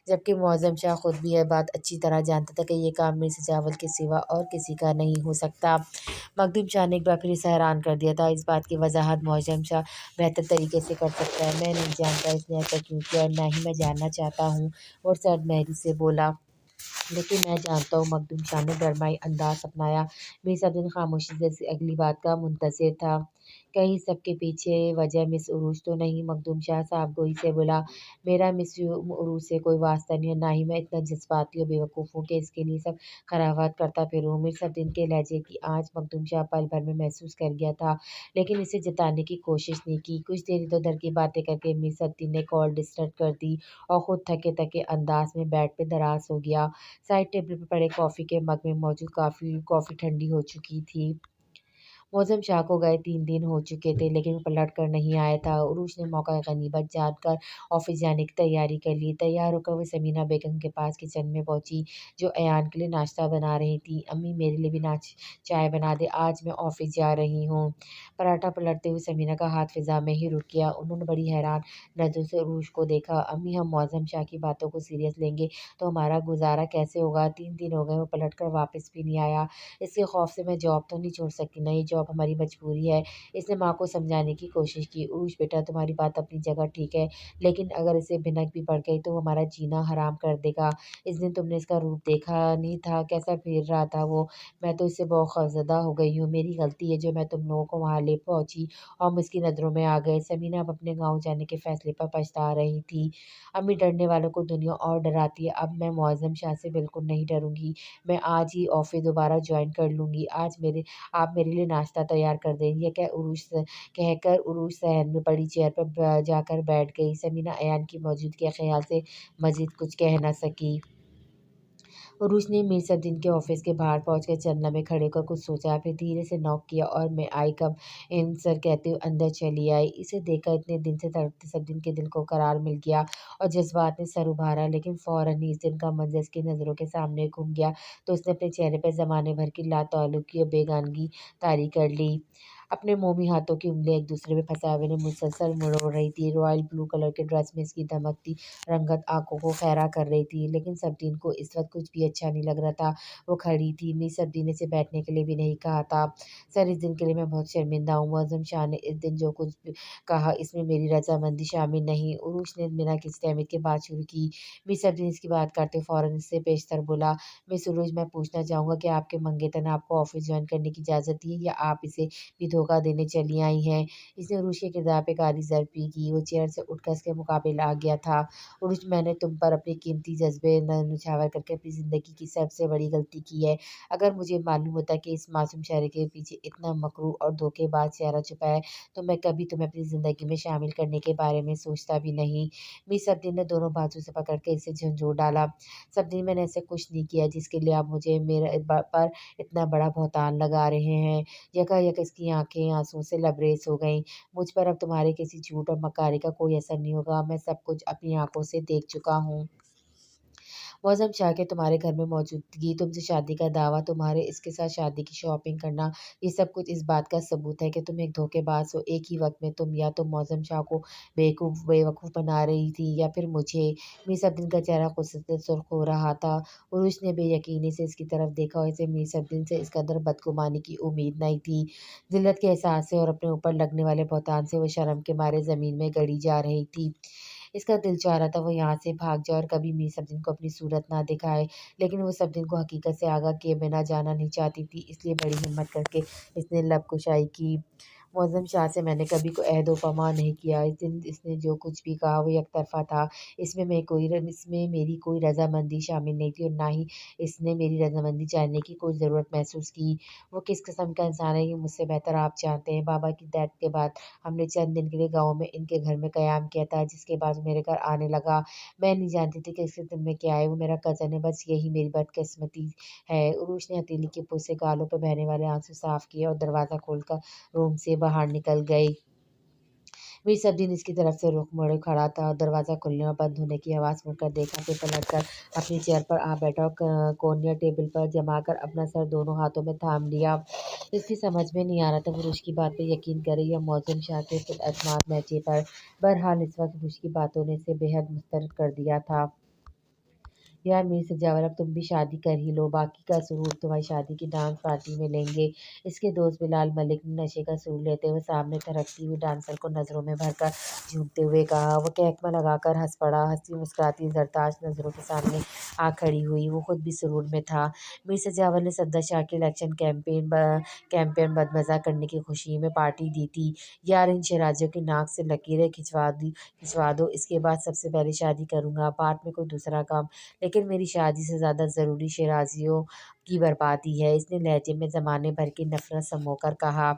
जबकि मुअज़्ज़म शाह खुद भी यह बात अच्छी तरह जानता था कि ये काम मीर सजावल के सिवा और किसी का नहीं हो सकता। मखदूम शाह ने एक बार फिर इसे हैरान कर दिया था। इस बात की वज़ाहत मुअज़्ज़म शाह बेहतर तरीके से कर सकता है। मैं नहीं जानता इसने ऐसा क्यों किया और ना ही मैं जानना चाहता हूँ, और सर्द लहज़े से बोला। लेकिन मैं जानता हूँ, मखदूम शाह ने डरमाई अंदाज़ अपनाया। मीरज़ादिन खामोशी से अगली बात का मुंतज़िर था। कहीं सबके पीछे वजह मिस उरूज तो नहीं? मखदूम शाह साफ़गोई से बोला। मेरा मिस उरूज से कोई वास्ता नहीं है, ना ही मैं इतना जज़्बाती और बेवकूफ़ हूँ कि इसके लिए सब खराबात करता फिरूँ। मीरज़ादिन के लहजे की आँच मखदूम शाह पल भर में महसूस कर गया था, लेकिन इसे जताने की कोशिश नहीं की। कुछ देर इधर-उधर की बातें करके मीरज़ादिन ने कॉल डिस्कनेक्ट कर दी और ख़ुद थके-थके अंदाज़ में बेड पे दराज़ हो गया। साइड टेबल पर पड़े कॉफ़ी के मग में मौजूद कॉफ़ी ठंडी हो चुकी थी। मौसम शाह को गए 3 दिन हो चुके थे, लेकिन वो पलट कर नहीं आया था। उरूज ने मौका गनीमत जानकर ऑफ़िस जाने की तैयारी कर ली। तैयार होकर वो समीना बेगम के पास किचन में पहुँची, जो अयान के लिए नाश्ता बना रही थी। अम्मी, मेरे लिए भी चाय बना दे, आज मैं ऑफ़िस जा रही हूँ। पराठा पलटते हुए समीना का हाथ फ़िज़ा में ही रुक गया। उन्होंने बड़ी हैरान नज़रों से उरूज को देखा। अम्मी, हम मौसम शाह की बातों को सीरियस लेंगे तो हमारा गुज़ारा कैसे होगा? 3 दिन हो गए, वो पलट कर वापस भी नहीं आया। इसके खौफ से मैं जॉब तो नहीं छोड़ सकती ना, ये जॉब हमारी मजबूरी है। इसने माँ को समझाने की कोशिश की। उरूज बेटा, तुम्हारी बात अपनी जगह ठीक है, लेकिन अगर इसे भिनक भी पड़ गई तो वो हमारा जीना हराम कर देगा। इस दिन तुमने इसका रूप देखा नहीं था, कैसा फिर रहा था वो। मैं तो इससे बहुत खौफ़ज़दा हो गई हूँ। मेरी गलती है जो मैं तुम लोगों को वहाँ ले पहुँची और हम उसकी नज़रों में आ गए। समीना अब अपने गाँव जाने के फ़ैसले पर पछता रही थी। अम्मी, डरने वालों को दुनिया और डराती है। अब मैं मुअज़्ज़म शाह से बिल्कुल नहीं डरूँगी। मैं आज ही ऑफ़िस दोबारा जॉइन कर लूँगी। आप मेरे लिए नाश्ता तैयार कर दें। ये कहकर उरूज सहन में पड़ी चेयर पर जाकर बैठ गई। समीना अयान की मौजूदगी के ख़्याल से मज़ीद कुछ कह न सकी। उरूज ने मीरज़ादिन के ऑफ़िस के बाहर पहुँचकर जंगला में खड़े होकर कुछ सोचा, फिर धीरे से नॉक किया और मैं आई कम इन सर कहते हुए अंदर चली आई। इसे देखकर इतने दिन से तड़पते सबदीन के दिल को करार मिल गया और जज़्बात ने सर उभारा, लेकिन फ़ौरन ही इस दिन का मंज़र उसकी नज़रों के सामने घूम गया तो उसने अपने चेहरे पर ज़माने भर की लाताल्लुकी और बेगानगी तारी कर ली। अपने मोमी हाथों की उँगलियाँ एक दूसरे में फँसाए हुए मुसलसल मरोड़ रही थी। रॉयल ब्लू कलर के ड्रेस में इसकी धमकती रंगत आँखों को खैरा कर रही थी, लेकिन सबदीन को इस वक़्त कुछ भी अच्छा नहीं लग रहा था। वो खड़ी थी। मिस सबदीन ने इसे बैठने के लिए भी नहीं कहा था। सर, इस दिन के लिए मैं बहुत शर्मिंदा हूँ। मुअज़्ज़म शाह ने इस दिन जो कुछ भी कहा, इसमें मेरी रज़ामंदी शामिल नहीं। उरूज ने बिना किसी तहमीद के बात शुरू की। मिस सबदीन इसकी बात काटते फ़ौरन इससे पेशतर बोला। मिस उरूज, मैं पूछना चाहूँगा कि आपके मंगेतर ने आपको ऑफ़िस जॉइन करने की इजाज़त दी है या आप इसे भी धोखा देने चली आई हैं? इसने उरूज के किरदार पे काली ज़रफ़ी की। वो चेयर से उठकर उसके मुकाबले आ गया था। उरूज, मैंने तुम पर अपने कीमती जज़्बे न्यौछावर करके अपनी ज़िंदगी की सबसे बड़ी गलती की है। अगर मुझे मालूम होता कि इस मासूम चेहरे के पीछे इतना मकरूर और धोखेबाज़ चेहरा छुपा है, तो मैं कभी तुम्हें अपनी ज़िंदगी में शामिल करने के बारे में सोचता भी नहीं। मिस सबदीन ने दोनों बाजू से पकड़ के इसे झंझोड़ डाला। सबदीन, मैंने ऐसा कुछ नहीं किया जिसके लिए आप मुझे मेरे पर इतना बड़ा बहतान लगा रहे हैं। यकायक इसकी आँखें आँसुओं से लबरेज हो गईं। मुझ पर अब तुम्हारे किसी झूठ और मक्कारी का कोई असर नहीं होगा। मैं सब कुछ अपनी आँखों से देख चुका हूँ। मौसम शाह के तुम्हारे घर में मौजूदगी, तुमसे शादी का दावा, तुम्हारे इसके साथ शादी की शॉपिंग करना, ये सब कुछ इस बात का सबूत है कि तुम एक धोखेबाज हो। एक ही वक्त में तुम या तो मौसम शाह को बेवकूफ़ बना रही थी या फिर मुझे। मीरसबदीन का चेहरा गुस्से से सुर्ख हो रहा था। उरुश ने बेयकीनी से इसकी तरफ देखा और इसे मीरसबदीन से इस कदर बदगुमानी की उम्मीद नहीं थी। जिल्लत के एहसास से और अपने ऊपर लगने वाले बहतान से वो शर्म के मारे ज़मीन में गड़ी जा रही थी। इसका दिल चाह रहा था वो यहाँ से भाग जाए और कभी मीर सब्ज़िन को अपनी सूरत ना दिखाए, लेकिन वो सब्ज़िन को हकीकत से आगाह किए बिना जाना नहीं चाहती थी, इसलिए बड़ी हिम्मत करके इसने लब कुशाई की। मुअज़्ज़म शाह से मैंने कभी कोई अहद व पैमान नहीं किया। इस दिन इसने जो कुछ भी कहा वो एकतरफ़ा था। इसमें मेरी कोई रज़ामंदी शामिल नहीं थी और ना ही इसने मेरी रज़ामंदी जानने की कोई ज़रूरत महसूस की। वो किस किस्म का इंसान है ये मुझसे बेहतर आप जानते हैं। बाबा की डेथ के बाद हमने चंद दिन के लिए गाँव में इनके घर में क़याम किया था, जिसके बाद वो मेरे घर आने लगा। मैं नहीं जानती थी कि इसके दिल में क्या है, वो मेरा कज़न है, बस यही मेरी बदकिस्मती है। उरूश ने हथेली के पुल से गालों पर बहने वाले आँसू साफ़ किए और दरवाज़ा खोलकर रूम से बाहर निकल गई। मीरसबदीन इसकी तरफ से रुख मोड़े खड़ा था और दरवाज़ा खुलने और बंद होने की आवाज़ सुनकर देखा, फिर पलटकर अपनी चेयर पर आ बैठा और कोनिया टेबल पर जमाकर अपना सर दोनों हाथों में थाम लिया। इसकी समझ में नहीं आ रहा था वो रुश की बात पे यकीन करे या मौज़म शाह के खुदएतमाद लहजे पर। बहरहाल इस वक्त रुश की बातों ने इसे बेहद मुस्तरब कर दिया था। यार मीर से जावर अब तुम भी शादी कर ही लो, बाकी का सुरूर तुम्हारी शादी की डांस पार्टी में लेंगे। इसके दोस्त बिलाल मलिक ने नशे का सुरूर लेते हुए सामने थरकती हुई डांसर को नज़रों में भरकर झूमते हुए कहा। वो कहकमा लगाकर हंस पड़ा। हंसी मुस्कुराती जरताश नज़रों के सामने आ खड़ी हुई। वो खुद भी सुरूर में था। मीर से जावर ने सद्दार शाह के इलेक्शन कैंपेन बदमज़ा करने की खुशी में पार्टी दी थी। यार इन शराजियों की नाक से लकीरें खिंचवा दो, इसके बाद सबसे पहले शादी करूँगा, बाद में कोई दूसरा काम, लेकिन मेरी शादी से ज़्यादा ज़रूरी शराजियों की बर्बादी है। इसने लहजे में ज़माने भर की नफ़रत समोकर कहा।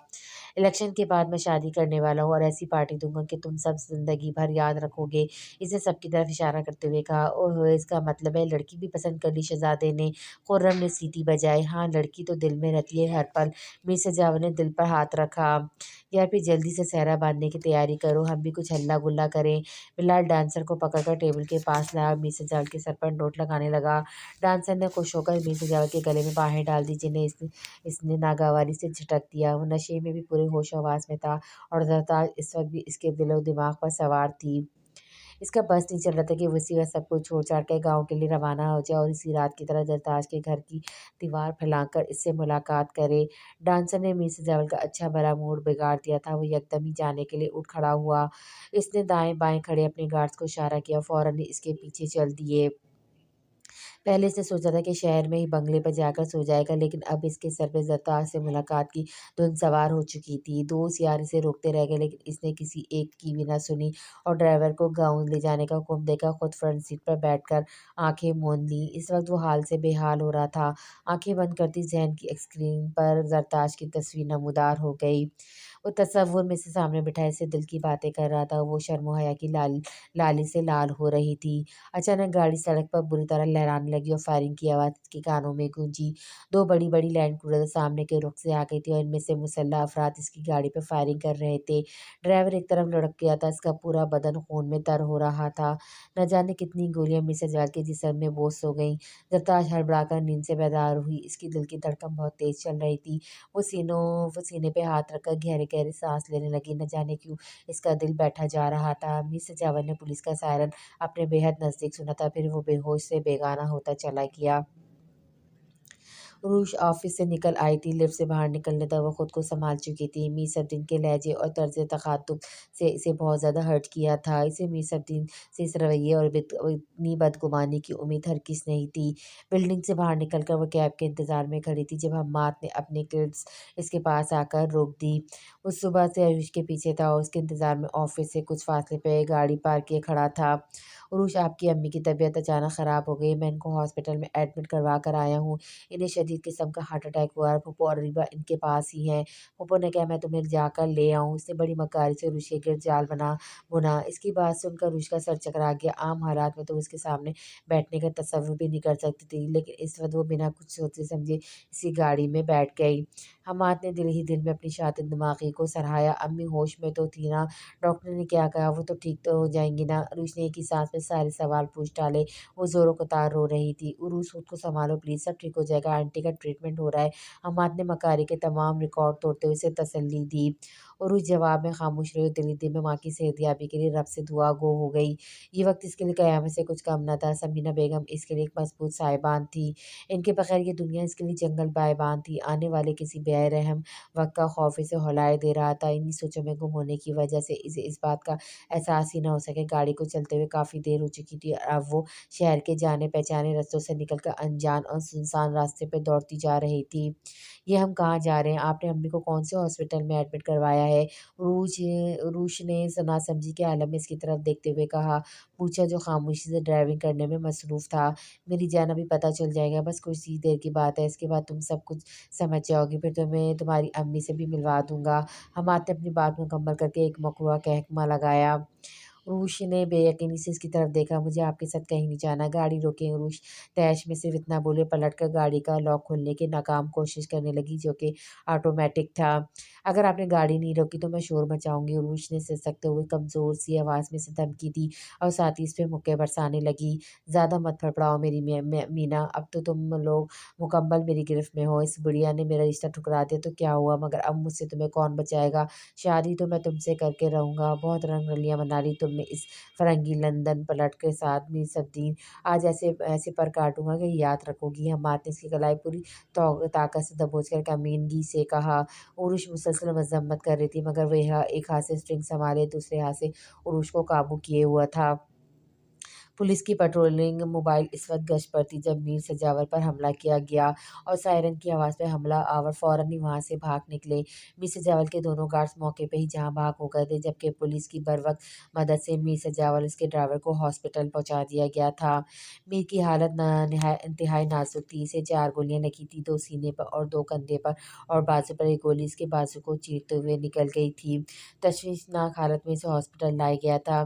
इलेक्शन के बाद मैं शादी करने वाला हूँ और ऐसी पार्टी दूंगा कि तुम सब ज़िंदगी भर याद रखोगे। इसने सबकी तरफ इशारा करते हुए कहा। ओहो, इसका मतलब है लड़की भी पसंद कर ली शहज़ादे ने। खुर्रम ने सीटी बजाई। हाँ, लड़की तो दिल में रहती है हर पल। मीर सजावत ने दिल पर हाथ रखा। यार फिर जल्दी से सेहरा बांधने की तैयारी करो, हम भी कुछ हल्ला गुल्ला करें। बिलाल डांसर को पकड़कर टेबल के पास लाया और मीर सजावत के सर पर नोट लगाने लगा। डांसर ने खुश होकर मीर सजावत के गले में बाहें डाल दी, जिन्हें इसने नागवारी से झटक दिया। वो नशे में भी पूरे होश हवास में था और ज़रताश इस वक्त भी इसके दिलो दिमाग पर सवार थी। इसका बस नहीं चल रहा था कि वो इसी वक्त सब कुछ छोड़ छाड़ कर गाँव के लिए रवाना हो जाए और इसी रात की तरह जरताश के घर की दीवार फैलाकर इससे मुलाकात करे। डांसर ने मीर सजावल का अच्छा भला मूड बिगाड़ दिया था। वो यकदम ही जाने के लिए उठ खड़ा हुआ। इसने दाएं बाएं खड़े अपने गार्ड्स को इशारा किया, फौरन ही इसके पीछे चल दिए। पहले इसने सोचा था कि शहर में ही बंगले पर जाकर सो जाएगा, लेकिन अब इसके सर पे ज़रतार से मुलाकात की धुन सवार हो चुकी थी। दोस्त यार इसे रोकते रह गए, लेकिन इसने किसी एक की भी ना सुनी और ड्राइवर को गाँव ले जाने का हुक्म देकर खुद फ्रंट सीट पर बैठकर आंखें मूंद लीं। इस वक्त वो हाल से बेहाल हो रहा था। आंखें बंद करती ज़हन की स्क्रीन पर ज़रताश की तस्वीर नमूदार हो गई। वो तसव्वुर में से सामने बिठाए से दिल की बातें कर रहा था। वो शर्म और हया की लाली से लाल हो रही थी। अचानक गाड़ी सड़क पर बुरी तरह लहराने लगी और फायरिंग की आवाज़ इसके कानों में गूंजी। दो बड़ी-बड़ी लैंड क्रूज़र सामने के रुख से आ गई थी और इनमें से मुसल्लह अफराद इसकी गाड़ी पर फायरिंग कर रहे थे। ड्राइवर एक तरफ लुढ़क गया था, इसका पूरा बदन खून में तर हो रहा था। न जाने कितनी गोलियां मिर्ज़ा जवाद के जिस्म में बोस हो गईं। ज़रताश हड़बड़ाकर नींद से बेदार हुई। इसकी दिल की धड़कन बहुत तेज़ चल रही थी। वो सीने पे हाथ रखकर गहरे-गहरे साँस लेने लगी। न जाने क्यों इसका दिल बैठा जा रहा था। मिस जावर ने पुलिस का सायरन अपने बेहद नज़दीक सुना था, फिर वो बेहोश से बेगाना होता चला गया। रूश ऑफिस से निकल आई थी। लिफ्ट से बाहर निकलने तक वो खुद को संभाल चुकी थी। मीर सद्दीन के लहजे और तर्ज तखातुब से इसे बहुत ज़्यादा हर्ट किया था। इसे मीर सद्दीन से इस रवैये और इतनी बदगुमानी की उम्मीद हरगिज़ नहीं थी। बिल्डिंग से बाहर निकलकर वो कैब के इंतज़ार में खड़ी थी, जब हम्माद ने अपनी किड्स इसके पास आकर रोक दी। वो सुबह से अरूश के पीछे था और उसके इंतज़ार में ऑफिस से कुछ फासले पे गाड़ी पार्क किए खड़ा था। अरूश, आपकी अम्मी की तबीयत अचानक ख़राब हो गई, मैं इनको हॉस्पिटल में एडमिट करवा कर आया हूँ। इन्हें शदीद किस्म का हार्ट अटैक हुआ है। फूफो और रीबा इनके पास ही हैं। फूफो ने कहा मैं तुम्हें जाकर ले आऊँ। इसने बड़ी मक्कारी से रुश के गिर्द जाल बुना। इसकी बात सुनकर रुश का सर चकरा गया। आम हालात में तो उसके सामने बैठने का तसव्वुर भी नहीं कर सकती थी, लेकिन इस वक्त वो बिना कुछ सोचे समझे इसी गाड़ी में बैठ गई। हमाद ने दिल ही दिल में अपनी शातिर दिमागी को सराहाया। अम्मी होश में तो थी ना? डॉक्टर ने क्या कहा? वो तो ठीक तो हो जाएंगी ना? उरूज ने एक ही सांस में सारे सवाल पूछ डाले। वो जोरों कतार रो रही थी। उरूज, खुद को संभालो प्लीज, सब ठीक हो जाएगा, आंटी का ट्रीटमेंट हो रहा है। हमाद ने मकारी के तमाम रिकॉर्ड तोड़ते हुए उसे तसल्ली दी। उरूज जवाब में खामोश रही और दिल ही दिल में माँ की सेहतयाबी के लिए रब से दुआ गो हो गई। ये वक्त इसके लिए कयामत से कुछ कम न था। समीना बेगम इसके लिए एक मजबूत साहिबान थी। इनके बगैर ये दुनिया इसके लिए जंगल बायबान थी। आने वाले किसी बेरहम वक्त का खौफ इसे हौलाए दे रहा था। इन्हीं सोचों में गुम होने की वजह से इसे इस बात का एहसास ही न हो सके। गाड़ी को चलते हुए काफ़ी देर हो चुकी थी। अब वो शहर के जाने पहचाने रास्तों से निकलकर अनजान और सुनसान रास्ते पर दौड़ती जा रही थी। ये हम कहाँ जा रहे हैं? आपने अम्मी को कौन से हॉस्पिटल में एडमिट करवाया है? रूज रूश ने नासमझी के आलम में इसकी तरफ देखते हुए कहा, पूछा जो खामोशी से ड्राइविंग करने में मसरूफ़ था। मेरी जान, अभी पता चल जाएगा, बस कुछ ही देर की बात है, इसके बाद तुम सब कुछ समझ जाओगी, फिर तुम्हें तुम्हारी अम्मी से भी मिलवा दूंगा। हमाद ने अपनी बात मुकम्मल करके एक मकरुआ कहकमा लगाया। उरूश ने बेयकीनी से इसकी तरफ देखा। मुझे आपके साथ कहीं नहीं जाना। गाड़ी रोके। उरूश तैश में सिर्फ इतना बोले, पलटकर गाड़ी का लॉक खोलने की नाकाम कोशिश करने लगी, जो कि ऑटोमेटिक था। अगर आपने गाड़ी नहीं रोकी तो मैं शोर मचाऊंगी, उरूश ने सिसकते हुए कमज़ोर सी आवाज़ में से धमकी दी और साथ ही इस पे मुक्के बरसाने लगी। ज़्यादा मत फड़फड़ाओ मेरी मीना, अब तो तुम लोग मुकम्मल मेरी गिरफ्त में हो। इस बुढ़िया ने मेरा रिश्ता ठुकरा दिया तो क्या हुआ, मगर अब मुझसे तुम्हें कौन बचाएगा? शादी तो मैं तुमसे करके रहूँगा। बहुत रंग रलियाँ मना ली तुमने इस फरंगी लंदन पलट के साथ। मीर सब्दीन, आज ऐसे ऐसे पर काटूंगा कि याद रखोगी। हमाद ने इसकी गलाई पूरी ताकत से दबोच कर कमीनगी से कहा। उरुश मुसलसल मजम्मत कर रही थी, मगर वह एक हाथ से स्ट्रिंग संभाले दूसरे हाथ से उरुश को काबू किए हुआ था। पुलिस की पेट्रोलिंग मोबाइल इस वक्त गश्त पर थी जब मीर सजावर पर हमला किया गया और सायरन की आवाज़ पे हमला आवर फ़ौरन ही वहां से भाग निकले। मीर सजावल के दोनों गार्ड्स मौके पे ही जहां भाग हो गए थे, जबकि पुलिस की बरवक्त मदद से मीर सजावल उसके ड्राइवर को हॉस्पिटल पहुंचा दिया गया था। मीर की हालत इंतहाई नाजुक थी। इसे 4 गोलियां लगी थी, 2 सीने पर और 2 कंधे पर, और बाजू पर एक गोली इसके बाजू को चीरते हुए निकल गई थी। तशवीशनाक हालत में इसे हॉस्पिटल लाया गया था।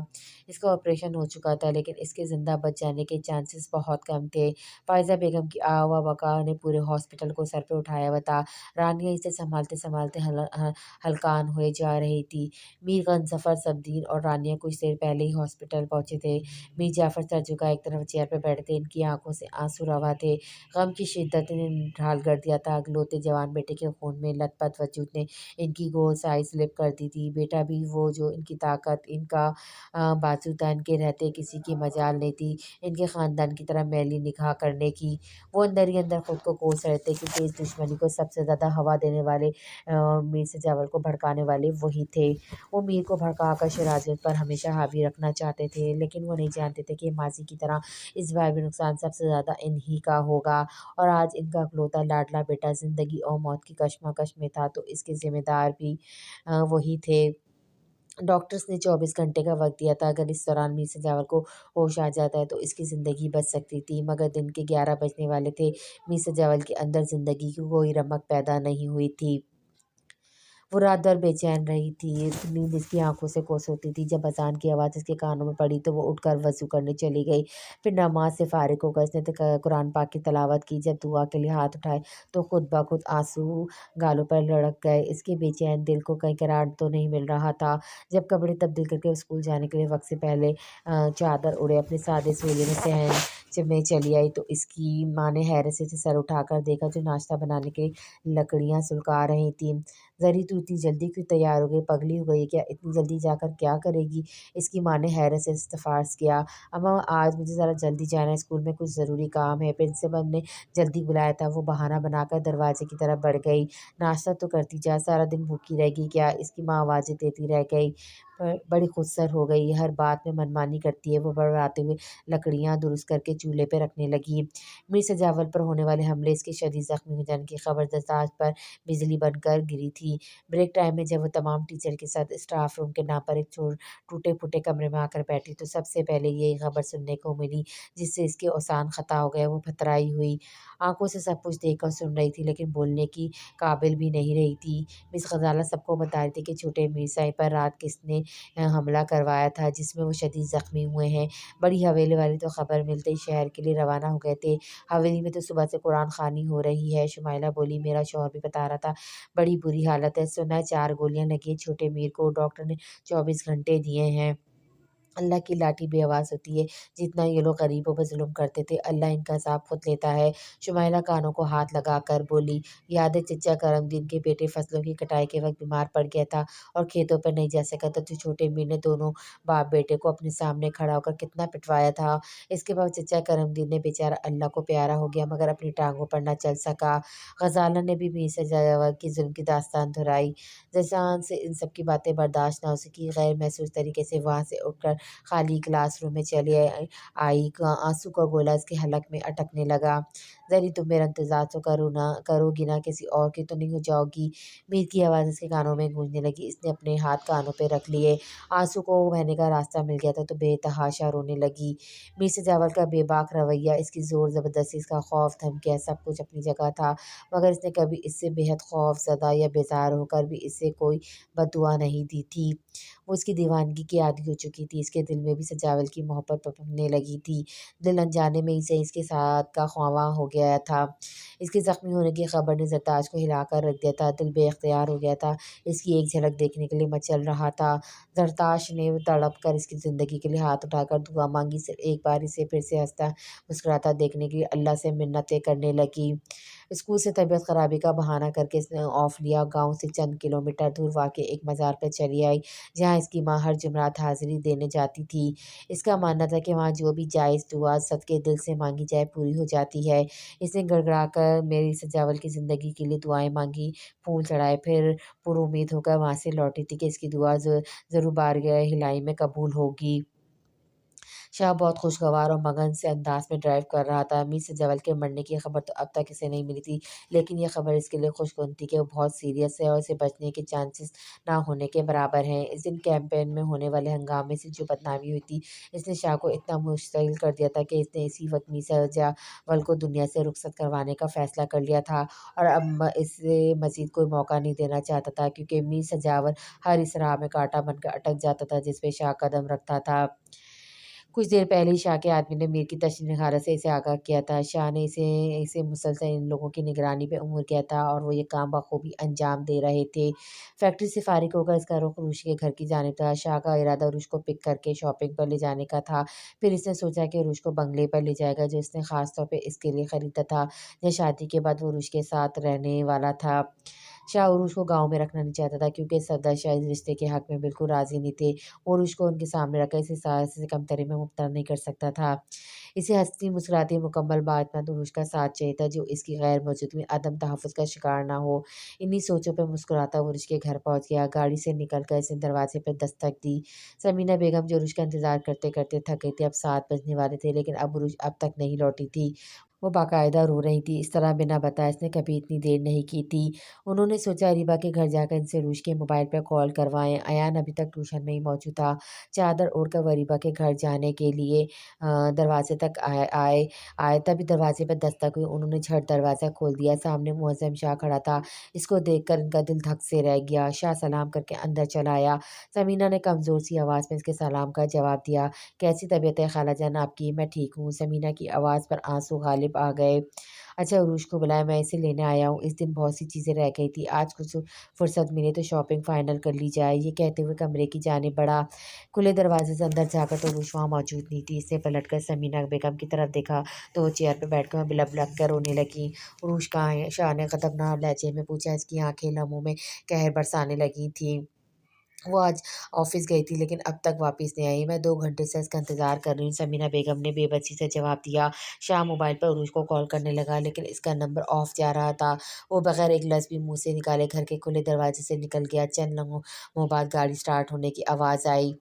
इसका ऑपरेशन हो चुका था, लेकिन इसके ज़िंदा बच जाने के चांसेस बहुत कम थे। फ़ायज़ा बेगम की आवा बका ने पूरे हॉस्पिटल को सर पे उठाया हुआ था। रानिया इसे संभालते-संभालते हलकान हुए जा रही थी। मीर गंजफ़र, सब्दीन और रानिया कुछ देर पहले ही हॉस्पिटल पहुंचे थे। मीर जाफ़र सर झुकाए एक तरफ चेयर पर बैठे थे। इनकी आंखों से आंसू रवा थे। गम की शिद्दत ने ढाल कर दिया था। अगलौते जवान बेटे के खून में लथपथ वजूद ने इनकी गोद साइज स्लिप कर दी थी। बेटा भी वो जो इनकी ताकत, इनका बाज़ुता के रहते किसी की मजाल नहीं थी इनके ख़ानदान की तरह मैली निगाह करने की। वो अंदर ही अंदर ख़ुद को कोस रहे थे, क्योंकि इस दुश्मनी को सबसे ज़्यादा हवा देने वाले मीर सजावल को भड़काने वाले वही थे। वो मीर को भड़का कर शराज़त पर हमेशा हावी रखना चाहते थे, लेकिन वो नहीं जानते थे कि माजी की तरह इस बार भी नुकसान सबसे ज़्यादा इन्हीं का होगा। और आज इनका इकलौता लाडला बेटा ज़िंदगी और मौत की कशमकश में था, तो इसके ज़िम्मेदार भी वही थे। डॉक्टर्स ने 24 घंटे का वक्त दिया था। अगर इस दौरान मीर सजावल को होश आ जाता है तो इसकी ज़िंदगी बच सकती थी, मगर दिन के 11 बजने वाले थे। मीर सजावल के अंदर ज़िंदगी की कोई रमक पैदा नहीं हुई थी। वो रात भर बेचैन रही थी। नींद इसकी आँखों से कोस होती थी। जब अज़ान की आवाज़ इसके कानों में पड़ी तो वो उठकर वज़ू करने चली गई। फिर नमाज़ से फ़ारिग होकर इसने कुरान पाक की तिलावत की। जब दुआ के लिए हाथ उठाए तो खुद ब खुद आँसू गालों पर लुढ़क गए। इसके बेचैन दिल को कहीं करार तो नहीं मिल रहा था। जब कपड़े तब्दील करके वो स्कूल जाने के लिए वक्त से पहले चादर ओढ़े अपने सादे सोले में सहन में चली आई, तो इसकी माँ ने हैरत से इसे सर उठाकर देखा, जो नाश्ता बनाने के लिए लकड़ियाँ सुलगा रही थी। ज़री तू इतनी जल्दी क्यों तैयार हो गई? पगली हो गई क्या? इतनी जल्दी जाकर क्या करेगी? इसकी माँ ने हैरत से इस्तफ़ार्ज़ किया। अम्मा, आज मुझे ज़रा जल्दी जाना है, स्कूल में कुछ ज़रूरी काम है। प्रिंसिपल ने जल्दी बुलाया था। वो बहाना बनाकर दरवाजे की तरफ बढ़ गई। नाश्ता तो करती जा, सारा दिन भूखी रहेगी क्या? इसकी माँ आवाज़ें देती रह गई। पर बड़ी खुदसर हो गई, हर बात में मनमानी करती है। वो बड़बड़ाते हुए लकड़ियाँ दुरुस्त करके चूल्हे पे रखने लगी। मीर सजावल पर होने वाले हमले, इसके शदीद ज़ख्मी हो जाने की खबर दस्तार पर बिजली बनकर गिरी थी। ब्रेक टाइम में जब वो तमाम टीचर के साथ स्टाफ रूम के नाम पर एक टूटे-फूटे कमरे में आकर बैठी, तो सबसे पहले यही खबर सुनने को मिली, जिससे इसके औसान ख़ता हो गया। वो भतराई हुई, आँखों से सब कुछ देख और सुन रही थी, लेकिन बोलने की काबिल भी नहीं रही थी। मिस ग़ज़ाला सबको बता रही थी कि छोटे मीर साहिब पर रात किसने حملہ کروایا تھا جس میں وہ شدید زخمی ہوئے ہیں۔ بڑی حویلی والے تو خبر ملتے ہی شہر کے لیے روانہ ہو گئے تھے۔ حویلی میں تو صبح سے قرآن خوانی ہو رہی ہے۔ شمائلہ بولی، میرا شوہر بھی بتا رہا تھا بڑی بری حالت ہے، سنا ہے 4 گولیاں لگی ہیں چھوٹے میر کو، ڈاکٹر نے 24 گھنٹے دیے ہیں۔ اللہ کی لاٹھی بے آواز ہوتی ہے، جتنا یہ لوگ غریبوں پر ظلم کرتے تھے اللہ ان کا حساب خود لیتا ہے۔ شمائلہ کانوں کو ہاتھ لگا کر بولی، یاد ہے چچا کرم دین کے بیٹے فصلوں کی کٹائی کے وقت بیمار پڑ گیا تھا اور کھیتوں پر نہیں جا سکا تھا تو چھوٹے میر نے دونوں باپ بیٹے کو اپنے سامنے کھڑا ہو کر کتنا پٹوایا تھا۔ اس کے بعد چچا کرم دین نے بیچارہ اللہ کو پیارا ہو گیا مگر اپنی ٹانگوں پر نہ چل سکا۔ غزالہ نے بھی میر سجاوٹ کی ظلم کی داستان دہرائی۔ جیسان سے ان سب کی باتیں برداشت نہ ہو سکی، غیر محسوس طریقے سے وہاں سے اٹھ کر خالی کلاس روم میں چلی آئی۔ آنسو کا گولا اس کے حلق میں اٹکنے لگا۔ ذری تم میرا انتظار تو کرو گی نا، کسی اور کی تو نہیں ہو جاؤ گی؟ میر کی آواز اس کے کانوں میں گونجنے لگی۔ اس نے اپنے ہاتھ کانوں پہ رکھ لیے۔ آنسو کو بہنے کا راستہ مل گیا تھا تو بے تحاشا رونے لگی۔ میر سجاوٹ کا بے باک رویہ، اس کی زور زبردستی، اس کا خوف دھمکیاں سب کچھ اپنی جگہ تھا مگر اس نے کبھی اس سے بے حد خوف زدہ یا بیزار ہو کر بھی اس سے کوئی بد دعا نہیں دی تھی۔ وہ اس کی دیوانگی کی عادی ہو چکی تھی۔ اس کے دل میں بھی سجاوٹ کی محبت پنپنے لگی تھی۔ دل انجانے میں ہی سے اس کے ساتھ کا خواہاں ہو گیا تھا۔ اس کے زخمی ہونے کی خبر نے زرتاج کو ہلا کر رکھ دیا تھا۔ دل بے اختیار ہو گیا تھا، اس کی ایک جھلک دیکھنے کے لیے مچل رہا تھا۔ زرتاج نے تڑپ کر اس کی زندگی کے لیے ہاتھ اٹھا کر دعا مانگی، صرف ایک بار اسے پھر سے ہنستا مسکراتا دیکھنے کے لیے اللہ سے منتیں کرنے لگی۔ اسکول سے طبیعت خرابی کا بہانہ کر کے اس نے آف لیا، گاؤں سے چند کلومیٹر دور واقع ایک مزار پر چلی آئی جہاں اس کی ماں ہر جمعرات حاضری دینے جاتی تھی۔ اس کا ماننا تھا کہ وہاں جو بھی جائز دعا صدقے دل سے مانگی جائے پوری ہو جاتی ہے۔ اس نے گڑ گڑا کر میری سجاوٹ کی زندگی کے لیے دعائیں مانگی، پھول چڑھائے، پھر پر امید ہو کر وہاں سے لوٹی تھی کہ اس کی دعا ضرور بارگاہ الہی میں قبول ہوگی۔ شاہ بہت خوشگوار اور مگن سے انداز میں ڈرائیو کر رہا تھا۔ میر سجاوٹ کے مرنے کی خبر تو اب تک اسے نہیں ملی تھی لیکن یہ خبر اس کے لیے خوش کن تھی کہ وہ بہت سیریس ہے اور اسے بچنے کے چانسز نہ ہونے کے برابر ہیں۔ اس دن کیمپین میں ہونے والے ہنگامے سے جو بدنامی ہوئی تھی اس نے شاہ کو اتنا مشتعل کر دیا تھا کہ اس نے اسی وقت میر سجاوٹ کو دنیا سے رخصت کروانے کا فیصلہ کر لیا تھا اور اب اسے مزید کوئی موقع نہیں دینا چاہتا تھا کیونکہ میر سجاوٹ ہر اس راہ میں کانٹا بن کر اٹک جاتا تھا جس پہ شاہ قدم رکھتا تھا۔ کچھ دیر پہلے ہی شاہ کے آدمی نے میر کی تشنیع حالت سے اسے آگاہ کیا تھا۔ شاہ نے اسے مسلسل ان لوگوں کی نگرانی پہ امور کیا تھا اور وہ یہ کام بخوبی انجام دے رہے تھے۔ فیکٹری سے فارغ ہو کر اس کا رخ عروش کے گھر کی جانب تھا۔ شاہ کا ارادہ عروش کو پک کر کے شاپنگ پر لے جانے کا تھا، پھر اس نے سوچا کہ عروش کو بنگلے پر لے جائے گا جو اس نے خاص طور پہ اس کے لیے خریدا تھا، جہاں شادی کے بعد وہ عروش کے ساتھ رہنے والا تھا۔ شاہ عروش کو گاؤں میں رکھنا نہیں چاہتا تھا کیونکہ صفدر شاہ اس رشتے کے حق میں بالکل راضی نہیں تھے۔ وہ عروش کو ان کے سامنے رکھ کر اسے سیاسی کمتری میں مبتلا نہیں کر سکتا تھا۔ اسے ہنستی مسکراتی مکمل بااعتماد عروش کا ساتھ چاہیے تھا جو اس کی غیر موجودگی میں عدم تحفظ کا شکار نہ ہو۔ انہی سوچوں پہ مسکراتا وہ عروش کے گھر پہنچ گیا۔ گاڑی سے نکل کر اس نے دروازے پہ دستک دی۔ ثمینہ بیگم جو عروش کا انتظار کرتے کرتے تھک گئی تھی، اب 7 بجنے والے تھے لیکن عروش اب تک نہیں لوٹی تھی۔ وہ باقاعدہ رو رہی تھی، اس طرح بنا بتائے اس نے کبھی اتنی دیر نہیں کی تھی۔ انہوں نے سوچا اریبہ کے گھر جا کر ان سے عروش کے موبائل پر کال کروائیں۔ ایان ابھی تک ٹیوشن میں ہی موجود تھا۔ چادر اوڑھ کر وہ اریبہ کے گھر جانے کے لیے دروازے تک آئے تبھی دروازے پر دستک ہوئی۔ انہوں نے جھٹ دروازہ کھول دیا۔ سامنے معظم شاہ کھڑا تھا۔ اس کو دیکھ کر ان کا دل دھک سے رہ گیا۔ شاہ سلام کر کے اندر چلا آیا۔ ثمینہ نے کمزور سی آواز میں اس کے سلام کا جواب دیا۔ کیسی طبیعت ہے خالہ جان آپ کی؟ میں ٹھیک ہوں۔ ثمینہ کی آواز پر آنسو غالب آ گئے۔ اچھا عروش کو بلایا، میں اسے لینے آیا ہوں، اس دن بہت سی چیزیں رہ گئی تھی، آج کچھ فرصت ملے تو شاپنگ فائنل کر لی جائے۔ یہ کہتے ہوئے کمرے کی جانب بڑھا۔ کھلے دروازے سے اندر جھانکا تو عروش وہاں موجود نہیں تھی۔ اس نے پلٹ کر ثمینہ بیگم کی طرف دیکھا تو وہ چیئر پہ بیٹھ کر بلک بلک کر رونے لگیں۔ عروش کہاں ہے؟ شاہ نے غضبناک لہجے میں پوچھا۔ اس کی آنکھیں لمعوں میں قہر برسانے لگی تھیں۔ وہ آج آفس گئی تھی لیکن اب تک واپس نہیں آئی، میں 2 گھنٹے سے اس کا انتظار کر رہی ہوں، ثمینہ بیگم نے بے بسی سے جواب دیا۔ شاہ موبائل پر عروش کو کال کرنے لگا لیکن اس کا نمبر آف جا رہا تھا۔ وہ بغیر ایک لفظ بھی منہ سے نکالے گھر کے کھلے دروازے سے نکل گیا۔ چند لمحوں بعد گاڑی سٹارٹ ہونے کی آواز آئی۔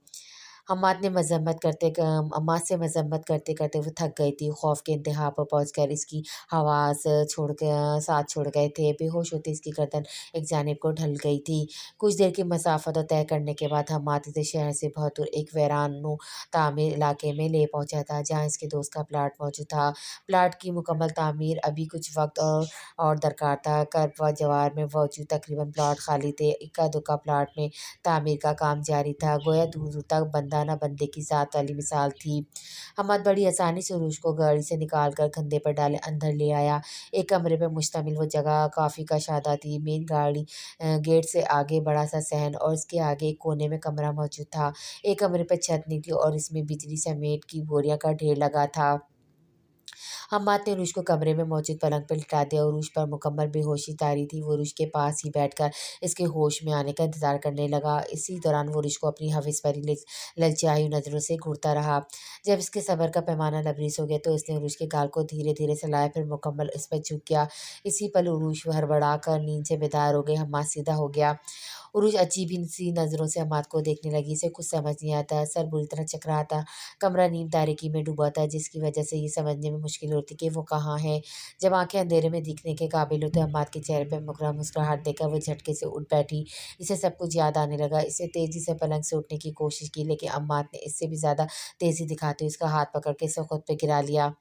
हम्माद ने मज़म्मत करते क अम्माद से मज़म्मत करते-करते वो थक गई थी। खौफ़ के इंतहा पर पहुँचकर इसकी हवास छोड़ के साथ छोड़ गए थे। बेहोश होते इसकी गर्दन एक जानिब को ढल गई थी। कुछ देर की मसाफ़त तय करने के बाद हम्माद इसे शहर से बहुत दूर एक वीरान तामीर इलाके में ले पहुँचा था, जहाँ इसके दोस्त का प्लाट मौजूद था। प्लाट की मुकम्मल तामीर अभी कुछ वक़्त और दरकार था। कर्ब व जवार में मौजूद तकरीबन प्लाट खाली थे। इक्का-दुक्का प्लाट में तामीर का काम जारी था। गोया दूर-दूर तक बंदा न बंदे की ज़ात वाली मिसाल थी। हम्मद बड़ी आसानी से उरूज को गाड़ी से निकाल कर कंधे पर डाले अंदर ले आया। एक कमरे पे मुश्तमिल वो जगह काफ़ी कशादा थी। मेन गाड़ी गेट से आगे बड़ा-सा सहन और उसके आगे एक कोने में कमरा मौजूद था। एक कमरे पे छत नहीं थी और इसमें बिजली समेत की बोरियाँ का ढेर लगा था। हम्माद ने उरूज को कमरे में मौजूद पलंग पर लिटा दिया। उरूज पर मुकम्मल बेहोशी तारी थी। वो उरूज के पास ही बैठकर इसके होश में आने का इंतज़ार करने लगा। इसी दौरान वो उरूज को अपनी हवस भरी ललचाई हुई नज़रों से घूरता रहा। जब इसके सब्र का पैमाना लबरेज हो गया तो इसने उरूज के गाल को धीरे-धीरे सहलाया, फिर मुकम्मल इस पर झुक गया। इसी पल उरूज हड़बड़ा कर नींद से बेदार हो गई। हम्माद सीधा हो गया। उरूज अजीब-सी नज़रों से हम्माद को देखने लगी। इसे कुछ समझ नहीं आता। सर बुरी तरह चकरा था। कमरा नीम तारीकी में डूबा था, जिसकी वजह से ये समझने में मुश्किल होती कि वो कहाँ है। जब आँखें अंधेरे में दिखने के काबिल हुई तो हम्माद के चेहरे पे मुकर्रम मुस्कुराहट देखकर वो झटके से उठ बैठी। इसे सब कुछ याद आने लगा। इसने तेज़ी से पलंग से उठने की कोशिश की, लेकिन हम्माद ने इससे भी ज़्यादा तेज़ी दिखाते हुए इसका हाथ पकड़ के इसे खुद पे गिरा लिया।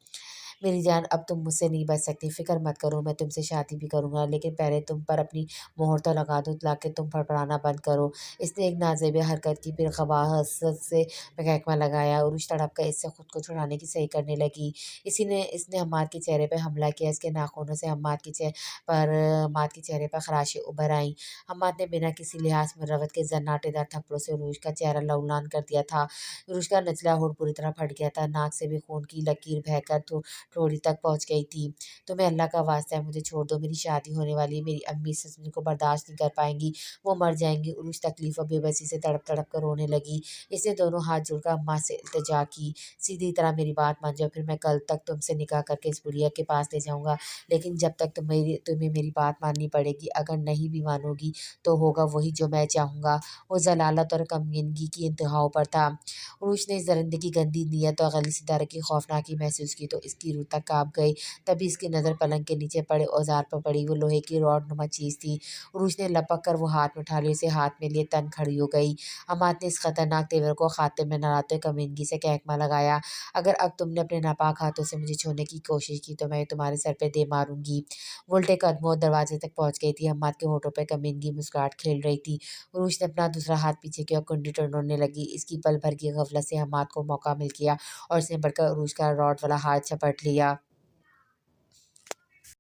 मेरी जान, अब तुम मुझसे नहीं बच सकती। फ़िक्र मत करो, मैं तुमसे शादी भी करूँगा, लेकिन पहले तुम पर अपनी मोहर तो लगा दूँ ताकि तुम फड़फड़ाना बंद करो। इसने एक नाज़ेब हरकत की, फिर ख़बासत से महकमा लगाया। उरूज तड़प कर इससे खुद को छुड़ाने की सही करने लगी। इसने हम्माद के चेहरे पे हमला किया। इसके नाख़ूनों से हम्माद के चेहरे पर ख़राशें उभर आईं। हम्माद ने बिना किसी लिहाज़ मुरवत के ज़न्नाटेदार थप्पड़ों से उरूज का चेहरा लहूलुहान कर दिया था। उरूज का निचला होंठ बुरी तरह फट गया था। नाक से भी खून की लकीर बहकर ठोड़ी तक पहुँच गई थी। तुम्हें अल्लाह का वास्ता है, मुझे छोड़ दो। मेरी शादी होने वाली है। मेरी अम्मी इस सदमे को बर्दाश्त नहीं कर पाएँगी। वो मर जाएँगी। उरूज तकलीफ़ और बेबसी से तड़प-तड़प कर रोने लगी। इसने दोनों हाथ जोड़कर अम्मा से इल्तिजा की, सीधी तरह मेरी बात मान जाओ, फिर मैं कल तक तुमसे निकाह करके इस बुढ़िया के पास ले जाऊँगा। लेकिन जब तक तुम्हें मेरी बात माननी पड़ेगी। अगर नहीं भी मानोगी तो होगा वही जो मैं चाहूँगा। वो ज़लालत और कमीनगी की इंतहाओं पर था। उरूज ने इस दरिंदे की गंदी नीयत और गलीज़ इरादे की खौफनाकी महसूस की तो इसकी रूह तक काँप गई। तभी इसकी नज़र पलंग के नीचे पड़े औज़ार पर पड़ी। वो लोहे की रॉड नुमा चीज़ थी। उरूज ने लपक कर वो हाथ में उठा ली, उसे हाथ में लिए तन खड़ी हो गई। हम्माद ने इस खतरनाक तेवर को खाते में न लाते हुए कमीनगी से कहकमा लगाया, अगर अब तुमने अपने नापाक हाथों से मुझे छूने की कोशिश की तो मैं तुम्हारे सर पे दे मारूँगी। वो उल्टे कदमों दरवाज़े तक पहुँच गई थी। हम्माद के होठों पे कमीनगी मुस्कुराहट खेल रही थी। उरूज ने अपना दूसरा हाथ पीछे किया और कुंडी टटोलने लगी। इसकी पल भर की गफलत से हम्माद को मौका मिल गया और इसने बढ़कर उरूज का रॉड वाला हाथ झपट लिया।